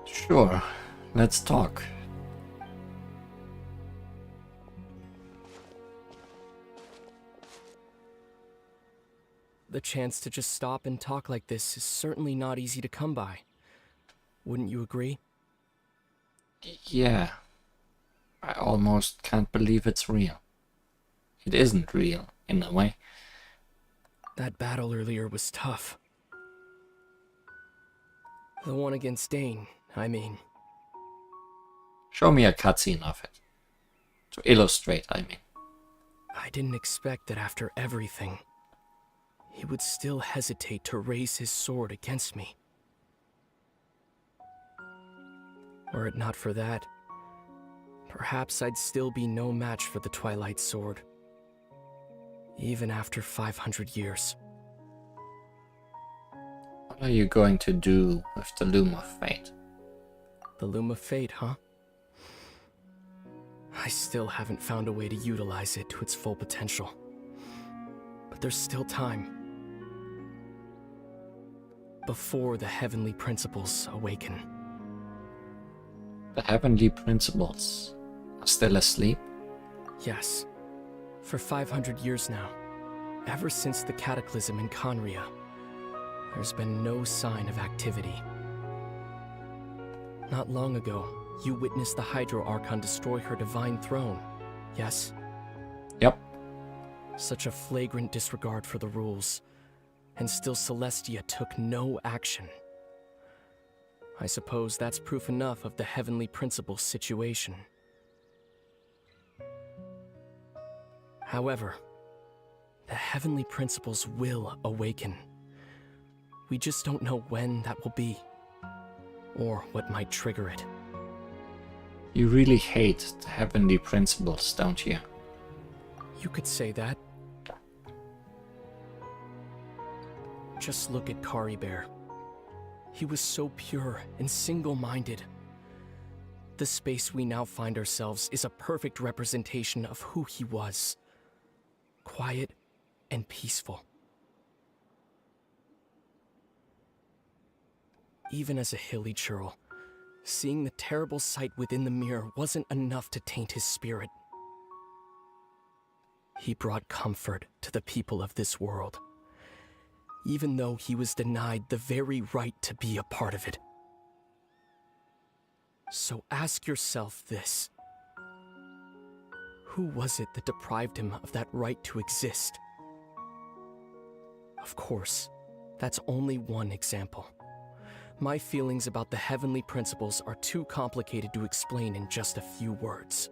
[SPEAKER 1] Sure, let's talk.
[SPEAKER 8] The chance to just stop and talk like this is certainly not easy to come by. Wouldn't you agree?
[SPEAKER 1] Yeah. I almost can't believe it's real. It isn't real, in a way.
[SPEAKER 8] That battle earlier was tough. The one against Dane, I mean.
[SPEAKER 1] Show me a cutscene of it. To illustrate, I mean.
[SPEAKER 8] I didn't expect that after everything, he would still hesitate to raise his sword against me. Were it not for that, perhaps I'd still be no match for the Twilight Sword. Even after 500 years.
[SPEAKER 1] What are you going to do with the Loom of Fate?
[SPEAKER 8] The Loom of Fate, huh? I still haven't found a way to utilize it to its full potential. But there's still time. Before the heavenly principles awaken.
[SPEAKER 1] The heavenly principles are still asleep?
[SPEAKER 8] Yes. For 500 years now. Ever since the cataclysm in Conria, there's been no sign of activity. Not long ago, you witnessed the Hydro Archon destroy her divine throne, yes?
[SPEAKER 1] Yep.
[SPEAKER 8] Such a flagrant disregard for the rules, and still Celestia took no action. I suppose that's proof enough of the Heavenly Principles situation. However, the Heavenly Principles will awaken. We just don't know when that will be, or what might trigger it.
[SPEAKER 1] You really hate the heavenly principles, don't you?
[SPEAKER 8] You could say that. Just look at Kari Bear. He was so pure and single-minded. The space we now find ourselves is a perfect representation of who he was. Quiet and peaceful. Even as a hilly churl, seeing the terrible sight within the mirror wasn't enough to taint his spirit. He brought comfort to the people of this world, even though he was denied the very right to be a part of it. So ask yourself this. Who was it that deprived him of that right to exist? Of course, that's only one example. My feelings about the heavenly principles are too complicated to explain in just a few words.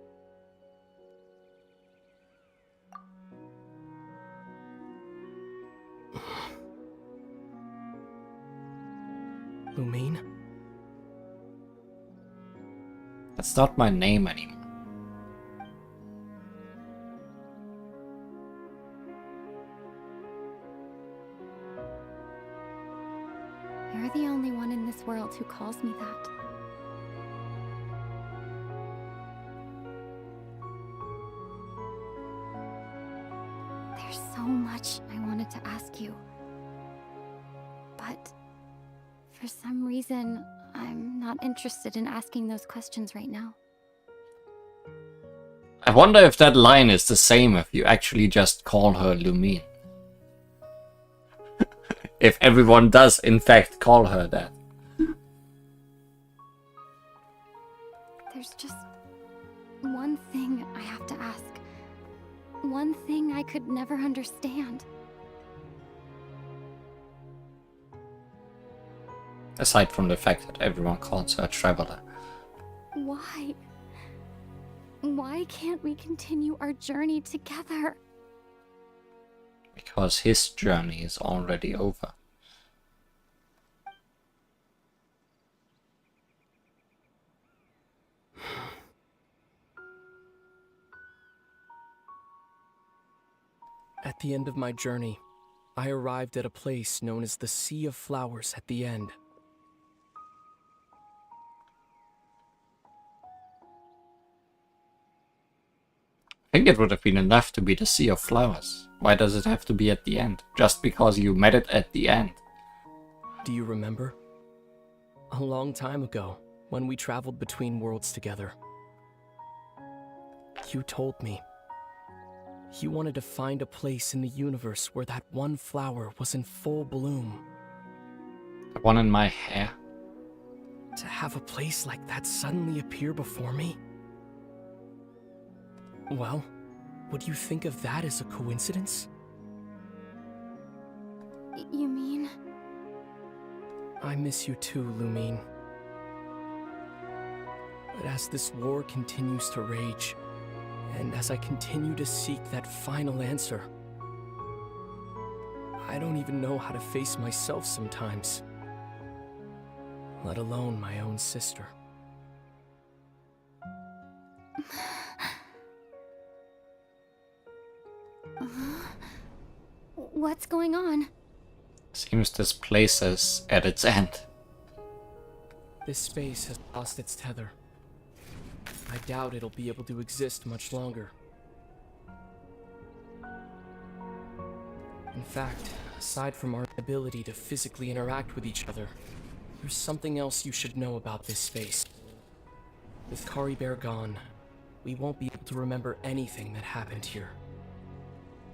[SPEAKER 8] Lumine?
[SPEAKER 1] That's not my name anymore.
[SPEAKER 10] You're the only one in this world who calls me that. There's so much I wanted to ask you. But for some reason, I'm not interested in asking those questions right now.
[SPEAKER 1] I wonder if that line is the same if you actually just call her Lumine. If everyone does in fact call her that.
[SPEAKER 10] There's just one thing I have to ask. One thing I could never understand.
[SPEAKER 1] Aside from the fact that everyone calls her a traveler.
[SPEAKER 10] Why? Why can't we continue our journey together?
[SPEAKER 1] Because his journey is already over.
[SPEAKER 8] At the end of my journey, I arrived at a place known as the Sea of Flowers at the end.
[SPEAKER 1] I think it would have been enough to be the Sea of Flowers. Why does it have to be at the end? Just because you met it at the end.
[SPEAKER 8] Do you remember? A long time ago, when we traveled between worlds together. You told me you wanted to find a place in the universe where that one flower was in full bloom.
[SPEAKER 1] The one in my hair.
[SPEAKER 8] To have a place like that suddenly appear before me? Well, would you think of that as a coincidence?
[SPEAKER 10] You mean?
[SPEAKER 8] I miss you too, Lumine. But as this war continues to rage, and as I continue to seek that final answer, I don't even know how to face myself sometimes, let alone my own sister.
[SPEAKER 10] What's going on?
[SPEAKER 1] Seems this place is at its end.
[SPEAKER 8] This space has lost its tether. I doubt it'll be able to exist much longer. In fact, aside from our ability to physically interact with each other, there's something else you should know about this space. With Caribert gone, we won't be able to remember anything that happened here.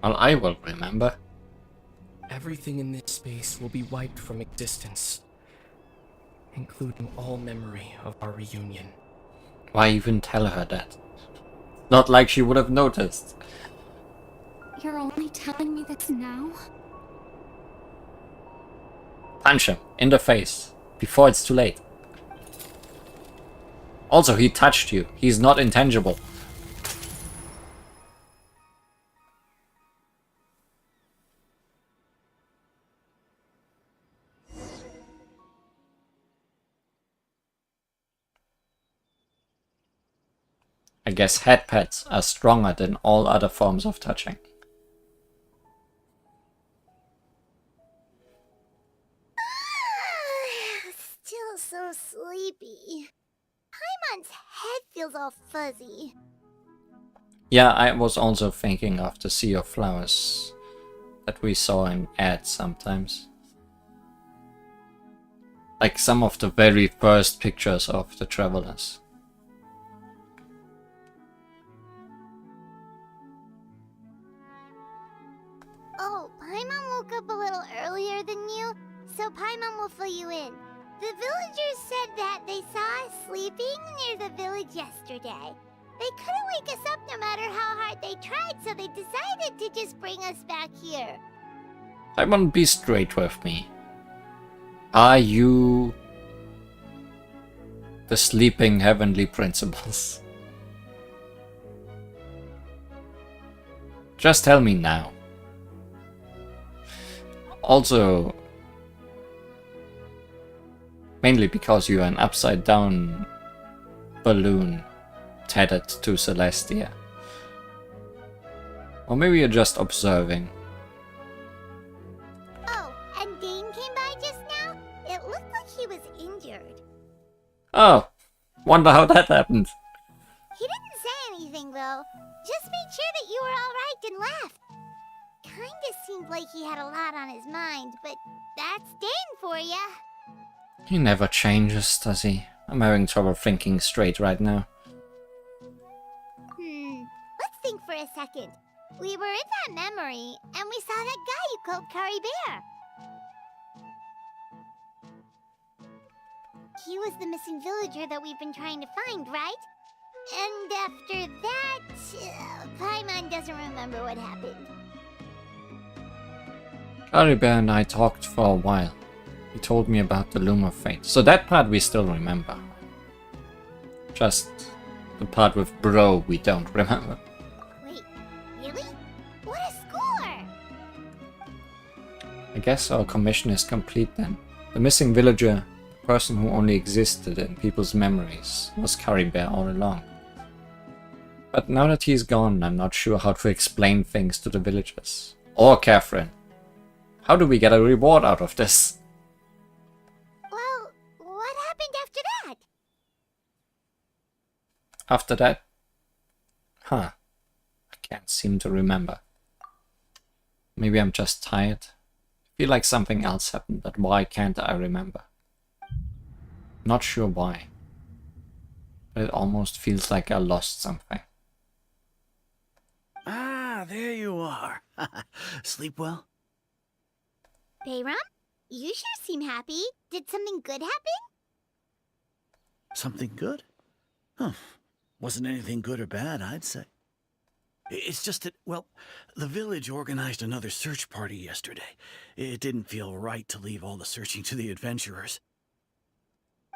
[SPEAKER 1] Well, I will remember.
[SPEAKER 8] Everything in this space will be wiped from existence, including all memory of our reunion.
[SPEAKER 1] Why even tell her that? Not like she would have noticed.
[SPEAKER 10] You're only telling me this now?
[SPEAKER 1] Punch him in the face before it's too late. Also, he touched you. He's not intangible. I guess head pats are stronger than all other forms of touching.
[SPEAKER 2] Still so sleepy. Paimon's head feels all fuzzy.
[SPEAKER 1] Yeah, I was also thinking of the Sea of Flowers that we saw in ads sometimes. Like some of the very first pictures of the travelers.
[SPEAKER 2] Oh, Paimon woke up a little earlier than you, so Paimon will fill you in. The villagers said that they saw us sleeping near the village yesterday. They couldn't wake us up no matter how hard they tried, so they decided to just bring us back here.
[SPEAKER 1] Simon, be straight with me. Are you the sleeping heavenly principles? Just tell me now. Also, mainly because you're an upside down balloon tethered to Celestia. Or maybe you're just observing.
[SPEAKER 2] Oh, and Dane came by just now? It looked like he was injured.
[SPEAKER 1] Oh, wonder how that happened.
[SPEAKER 2] He didn't say anything, though. Just made sure that you were alright and left. Kinda seemed like he had a lot on his mind, but that's Dane for ya.
[SPEAKER 1] He never changes, does he? I'm having trouble thinking straight right now.
[SPEAKER 2] Let's think for a second. We were in that memory, and we saw that guy you called Caribert. He was the missing villager that we've been trying to find, right? And after that, Paimon doesn't remember what happened.
[SPEAKER 1] Caribert and I talked for a while. He told me about the Loom of Fate. So that part we still remember. Just the part with Bro we don't remember.
[SPEAKER 2] Wait, really? What a score!
[SPEAKER 1] I guess our commission is complete then. The missing villager, the person who only existed in people's memories, was Caribert all along. But now that he's gone, I'm not sure how to explain things to the villagers. Or Catherine. How do we get a reward out of this?
[SPEAKER 2] Well, what happened after that?
[SPEAKER 1] After that? Huh. I can't seem to remember. Maybe I'm just tired. I feel like something else happened, but why can't I remember? Not sure why. But it almost feels like I lost something.
[SPEAKER 5] Ah, there you are. Sleep well?
[SPEAKER 2] Bayram, you sure seem happy. Did something good happen?
[SPEAKER 5] Something good? Huh. Wasn't anything good or bad, I'd say. It's just that, well, the village organized another search party yesterday. It didn't feel right to leave all the searching to the adventurers.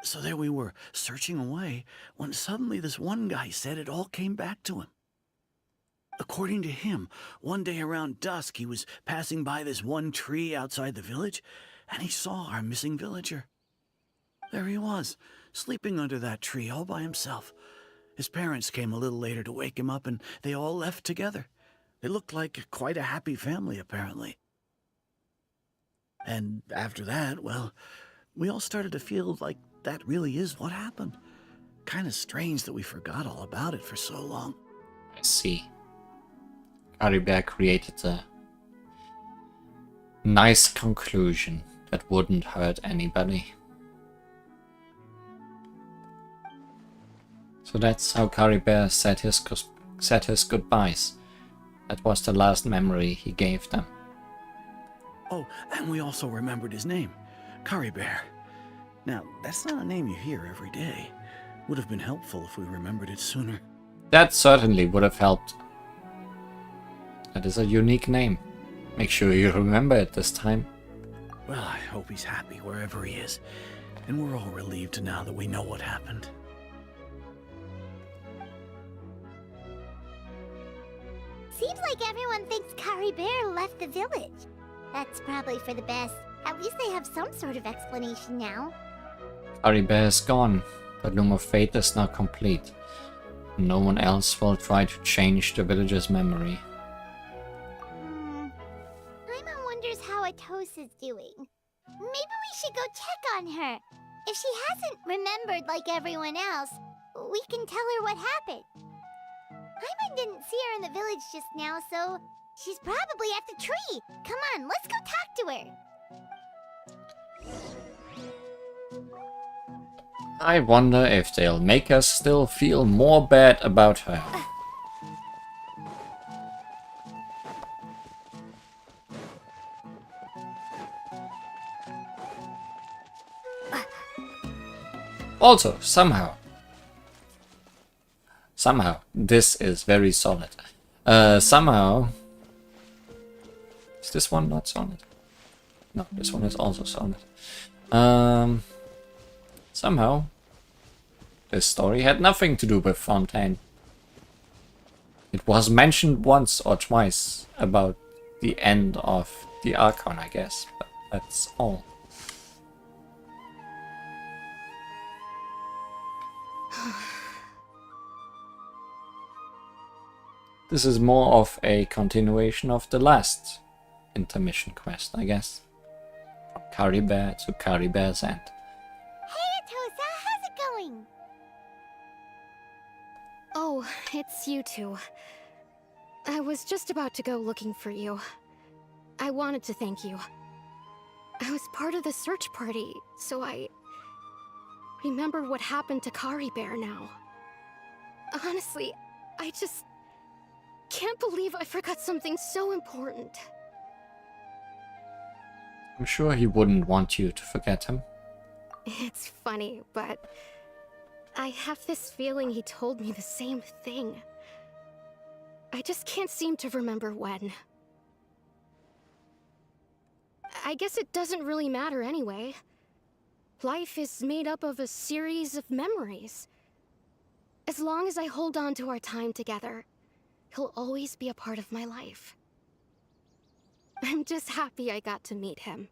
[SPEAKER 5] So there we were, searching away, when suddenly this one guy said it all came back to him. According to him, one day around dusk he was passing by this one tree outside the village, and he saw our missing villager. There he was, sleeping under that tree all by himself. His parents came a little later to wake him up, and they all left together. They looked like quite a happy family, apparently. And after that, well, we all started to feel like that really is what happened. Kind of strange that we forgot all about it for so long.
[SPEAKER 1] I see. Caribert created a nice conclusion that wouldn't hurt anybody. So that's how Caribert said his goodbyes. That was the last memory he gave them.
[SPEAKER 5] Oh, and we also remembered his name, Caribert. Now, that's not a name you hear every day. Would have been helpful if we remembered it sooner.
[SPEAKER 1] That certainly would have helped. That is a unique name. Make sure you remember it this time.
[SPEAKER 5] Well, I hope he's happy wherever he is. And we're all relieved now that we know what happened.
[SPEAKER 2] Seems like everyone thinks Caribert left the village. That's probably for the best. At least they have some sort of explanation now.
[SPEAKER 1] Caribert is gone. The Loom of Fate is now complete. No one else will try to change the village's memory.
[SPEAKER 2] Paimon wonders how Atosa's doing. Maybe we should go check on her. If she hasn't remembered like everyone else, we can tell her what happened. Paimon didn't see her in the village just now, so she's probably at the tree. Come on, let's go talk to her.
[SPEAKER 1] I wonder if they'll make us still feel more bad about her. Also, somehow, this is very solid. Somehow, is this one not solid? No, this one is also solid. Somehow, this story had nothing to do with Fontaine. It was mentioned once or twice about the end of the Archon, I guess, but that's all. This is more of a continuation of the last intermission quest, I guess. From Caribert to Caribert's End.
[SPEAKER 2] Hey, Atosa, how's it going?
[SPEAKER 4] Oh, it's you two. I was just about to go looking for you. I wanted to thank you. I was part of the search party, so I remember what happened to Caribert now. Honestly, I just can't believe I forgot something so important.
[SPEAKER 1] I'm sure he wouldn't want you to forget him.
[SPEAKER 4] It's funny, but I have this feeling he told me the same thing. I just can't seem to remember when. I guess it doesn't really matter anyway. Life is made up of a series of memories. As long as I hold on to our time together, he'll always be a part of my life. I'm just happy I got to meet him.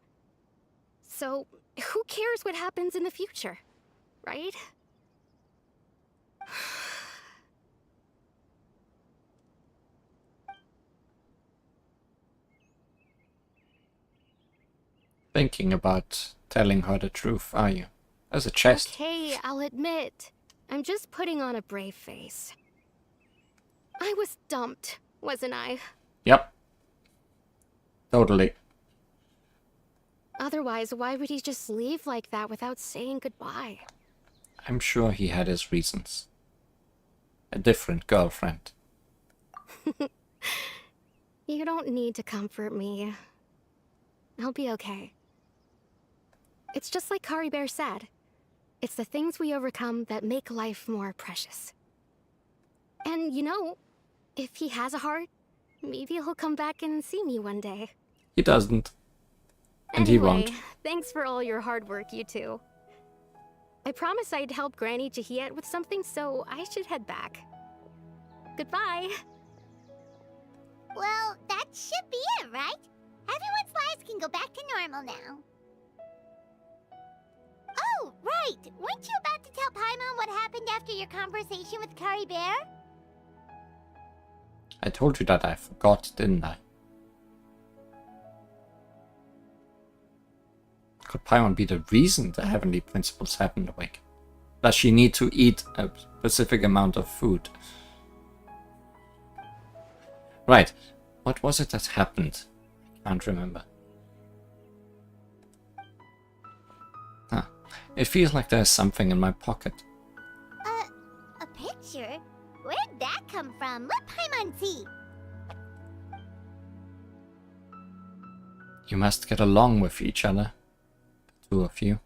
[SPEAKER 4] So, who cares what happens in the future, right?
[SPEAKER 1] Thinking about telling her the truth, are you? There's a chest.
[SPEAKER 4] Okay, I'll admit. I'm just putting on a brave face. I was dumped, wasn't I?
[SPEAKER 1] Yep. Totally.
[SPEAKER 4] Otherwise, why would he just leave like that without saying goodbye?
[SPEAKER 1] I'm sure he had his reasons. A different girlfriend.
[SPEAKER 4] You don't need to comfort me. I'll be okay. It's just like Caribert said. It's the things we overcome that make life more precious. And you know, If he has a heart, maybe he'll come back and see me one day.
[SPEAKER 1] He doesn't. And
[SPEAKER 4] Anyway,
[SPEAKER 1] he won't.
[SPEAKER 4] thanks for all your hard work, you two. I promised I'd help Granny Jahiet with something, so I should head back. Goodbye.
[SPEAKER 2] Well, that should be it, right? Everyone's lives can go back to normal now. Oh, right! Weren't you about to tell Paimon what happened after your conversation with Kari Bear?
[SPEAKER 1] I told you that I forgot, didn't I? Could Paimon be the reason the Heavenly Principles haven't awake? Does she need to eat a specific amount of food? Right. What was it that happened? I can't remember. Huh. It feels like there's something in my pocket.
[SPEAKER 2] A picture? Where'd that come from? Let Paimon see.
[SPEAKER 1] You must get along with each other. The two of you.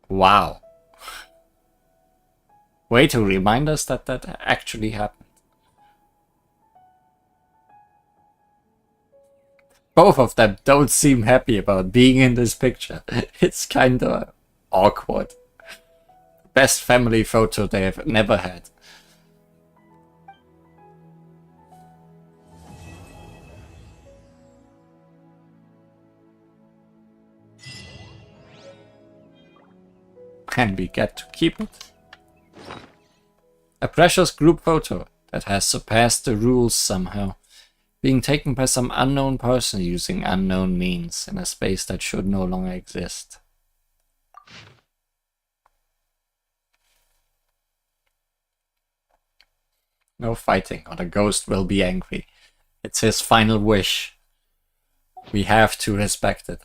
[SPEAKER 1] Wow. Way to remind us that that actually happened. Both of them don't seem happy about being in this picture. It's kinda awkward. Best family photo they have never had. And we get to keep it. A precious group photo that has surpassed the rules somehow. Being taken by some unknown person using unknown means in a space that should no longer exist. No fighting, or the ghost will be angry. It's his final wish. We have to respect it.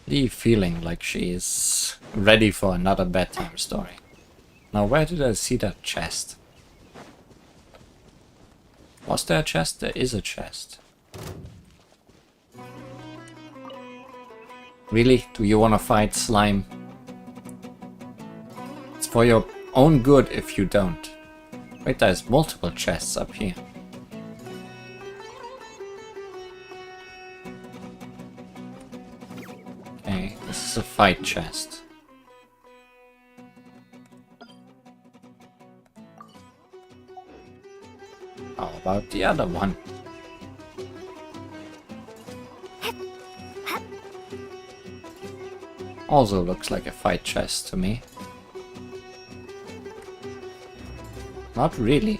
[SPEAKER 1] Lee feeling like she is ready for another bedtime story. Now where did I see that chest? Was there a chest? There is a chest. Really? Do you want to fight slime? It's for your own good if you don't. Wait, there's multiple chests up here. Okay, this is a fight chest. How about the other one? Also looks like a fight chest to me. Not really.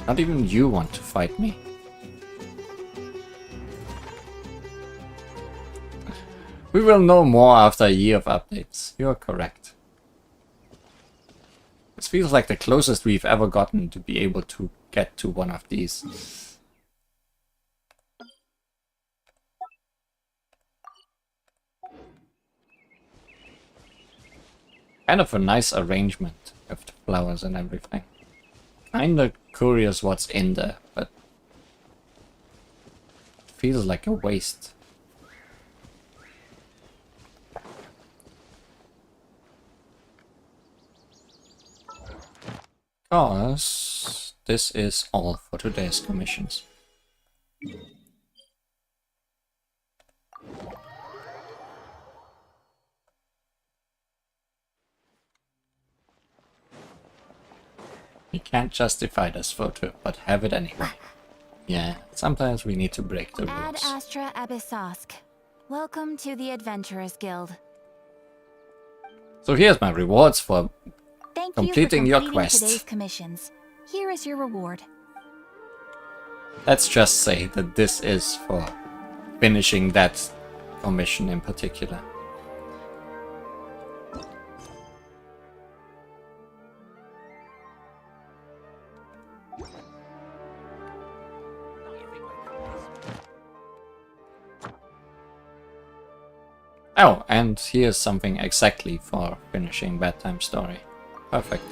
[SPEAKER 1] Not even you want to fight me. We will know more after a year of updates. You are correct. This feels like the closest we've ever gotten to be able to get to one of these. Kind of a nice arrangement of the flowers and everything. Kinda curious what's in there, but it feels like a waste. Because this is all for today's commissions. We can't justify this photo, but have it anyway. Yeah, sometimes we need to break the
[SPEAKER 3] Ad
[SPEAKER 1] rules.
[SPEAKER 3] Astra Abyssosk. Welcome to the Adventurers Guild.
[SPEAKER 1] So here's my rewards for
[SPEAKER 3] Thank
[SPEAKER 1] completing
[SPEAKER 3] you
[SPEAKER 1] your
[SPEAKER 3] for completing
[SPEAKER 1] quest.
[SPEAKER 3] today's commissions. Here is your reward.
[SPEAKER 1] Let's just say that this is for finishing that commission in particular. Oh, and here's something exactly for finishing Bedtime Story. Perfect.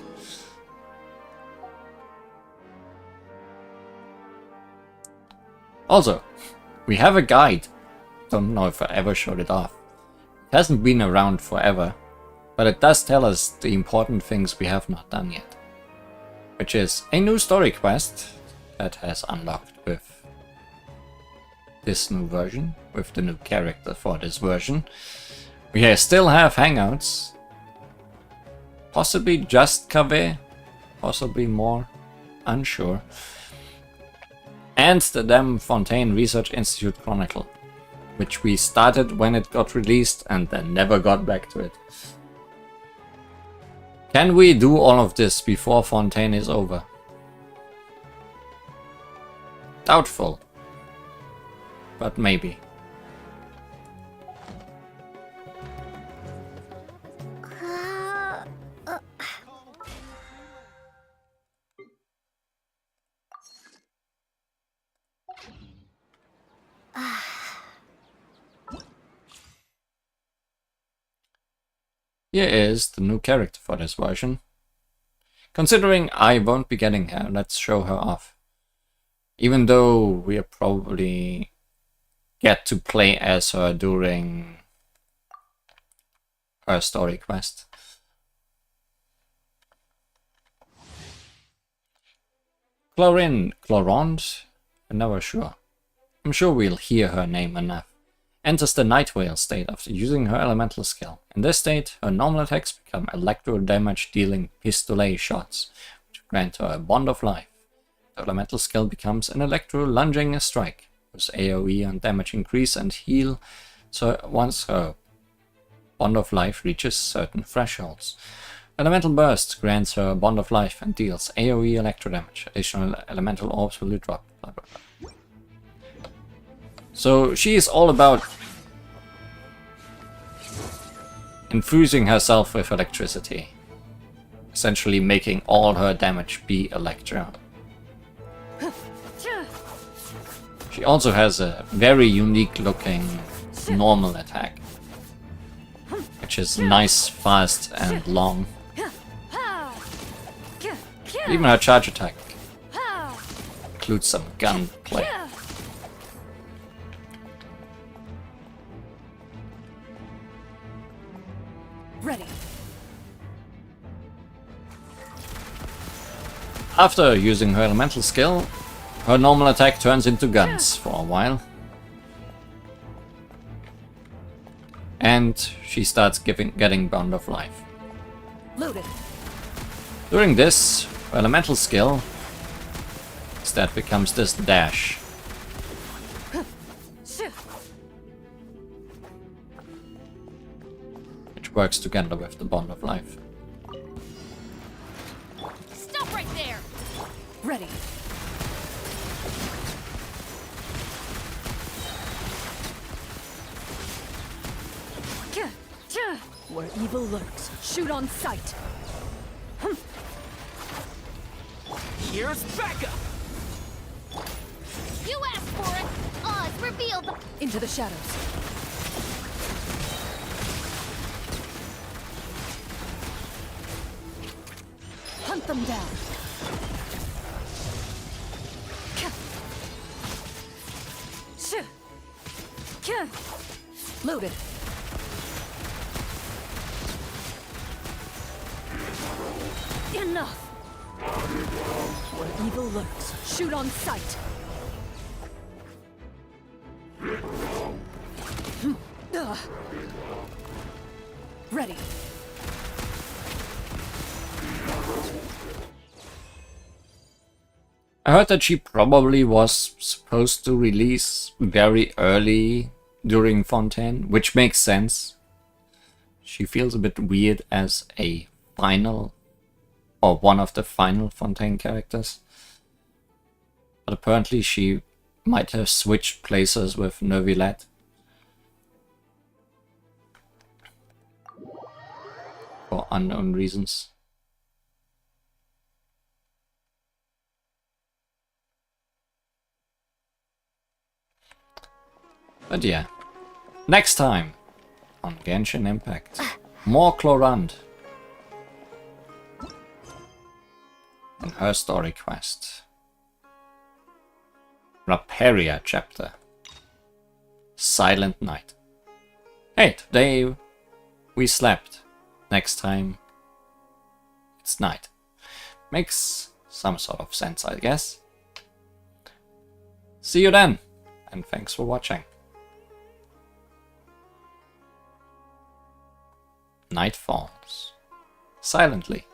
[SPEAKER 1] Also, We have a guide. Don't know if I ever showed it off. It hasn't been around forever, but it does tell us the important things we have not done yet. Which is a new story quest that has unlocked with this new version, with the new character for this version. We still have hangouts. Possibly just Cave, possibly more, unsure. And the Dam Fontaine Research Institute Chronicle, which we started when it got released and then never got back to it. Can we do all of this before Fontaine is over? Doubtful. But maybe. Here is the new character for this version. Considering I won't be getting her, let's show her off. Even though we'll probably get to play as her during her story quest. Clorond? I'm never sure. I'm sure we'll hear her name enough. Enters the Night Vale state after using her elemental skill. In this state, her normal attacks become electro damage dealing pistole shots, which grant her a bond of life. The elemental skill becomes an electro lunging strike, whose AoE and damage increase and heal so once her bond of life reaches certain thresholds. Elemental burst grants her a bond of life and deals AoE electro damage. Additional elemental orbs will be dropped. Blah, blah, blah. So she is all about infusing herself with electricity, essentially making all her damage be electro. She also has a very unique looking normal attack, which is nice, fast and long. Even her charge attack includes some gunplay.
[SPEAKER 11] Ready.
[SPEAKER 1] After using her elemental skill, her normal attack turns into guns for a while. And she starts getting Bond of Life.
[SPEAKER 11] Loaded.
[SPEAKER 1] During this, her elemental skill instead becomes this dash. Which works together with the Bond of Life.
[SPEAKER 11] Stop right there. Ready. Where evil lurks, shoot on sight.
[SPEAKER 8] Here's backup!
[SPEAKER 2] You asked for it! Oz revealed!
[SPEAKER 11] Into the shadows. Hunt them down. Loaded. Enough! Where evil lurks, shoot on sight. Ready.
[SPEAKER 1] I heard that she probably was supposed to release very early during Fontaine, which makes sense. She feels a bit weird as a final, or one of the final Fontaine characters. But apparently she might have switched places with Neuvillette. For unknown reasons. But yeah, next time on Genshin Impact, more Clorand and her story quest. Raperia chapter. Silent night. Hey, today we slept. Next time it's night. Makes some sort of sense, I guess. See you then, and thanks for watching. Night falls silently.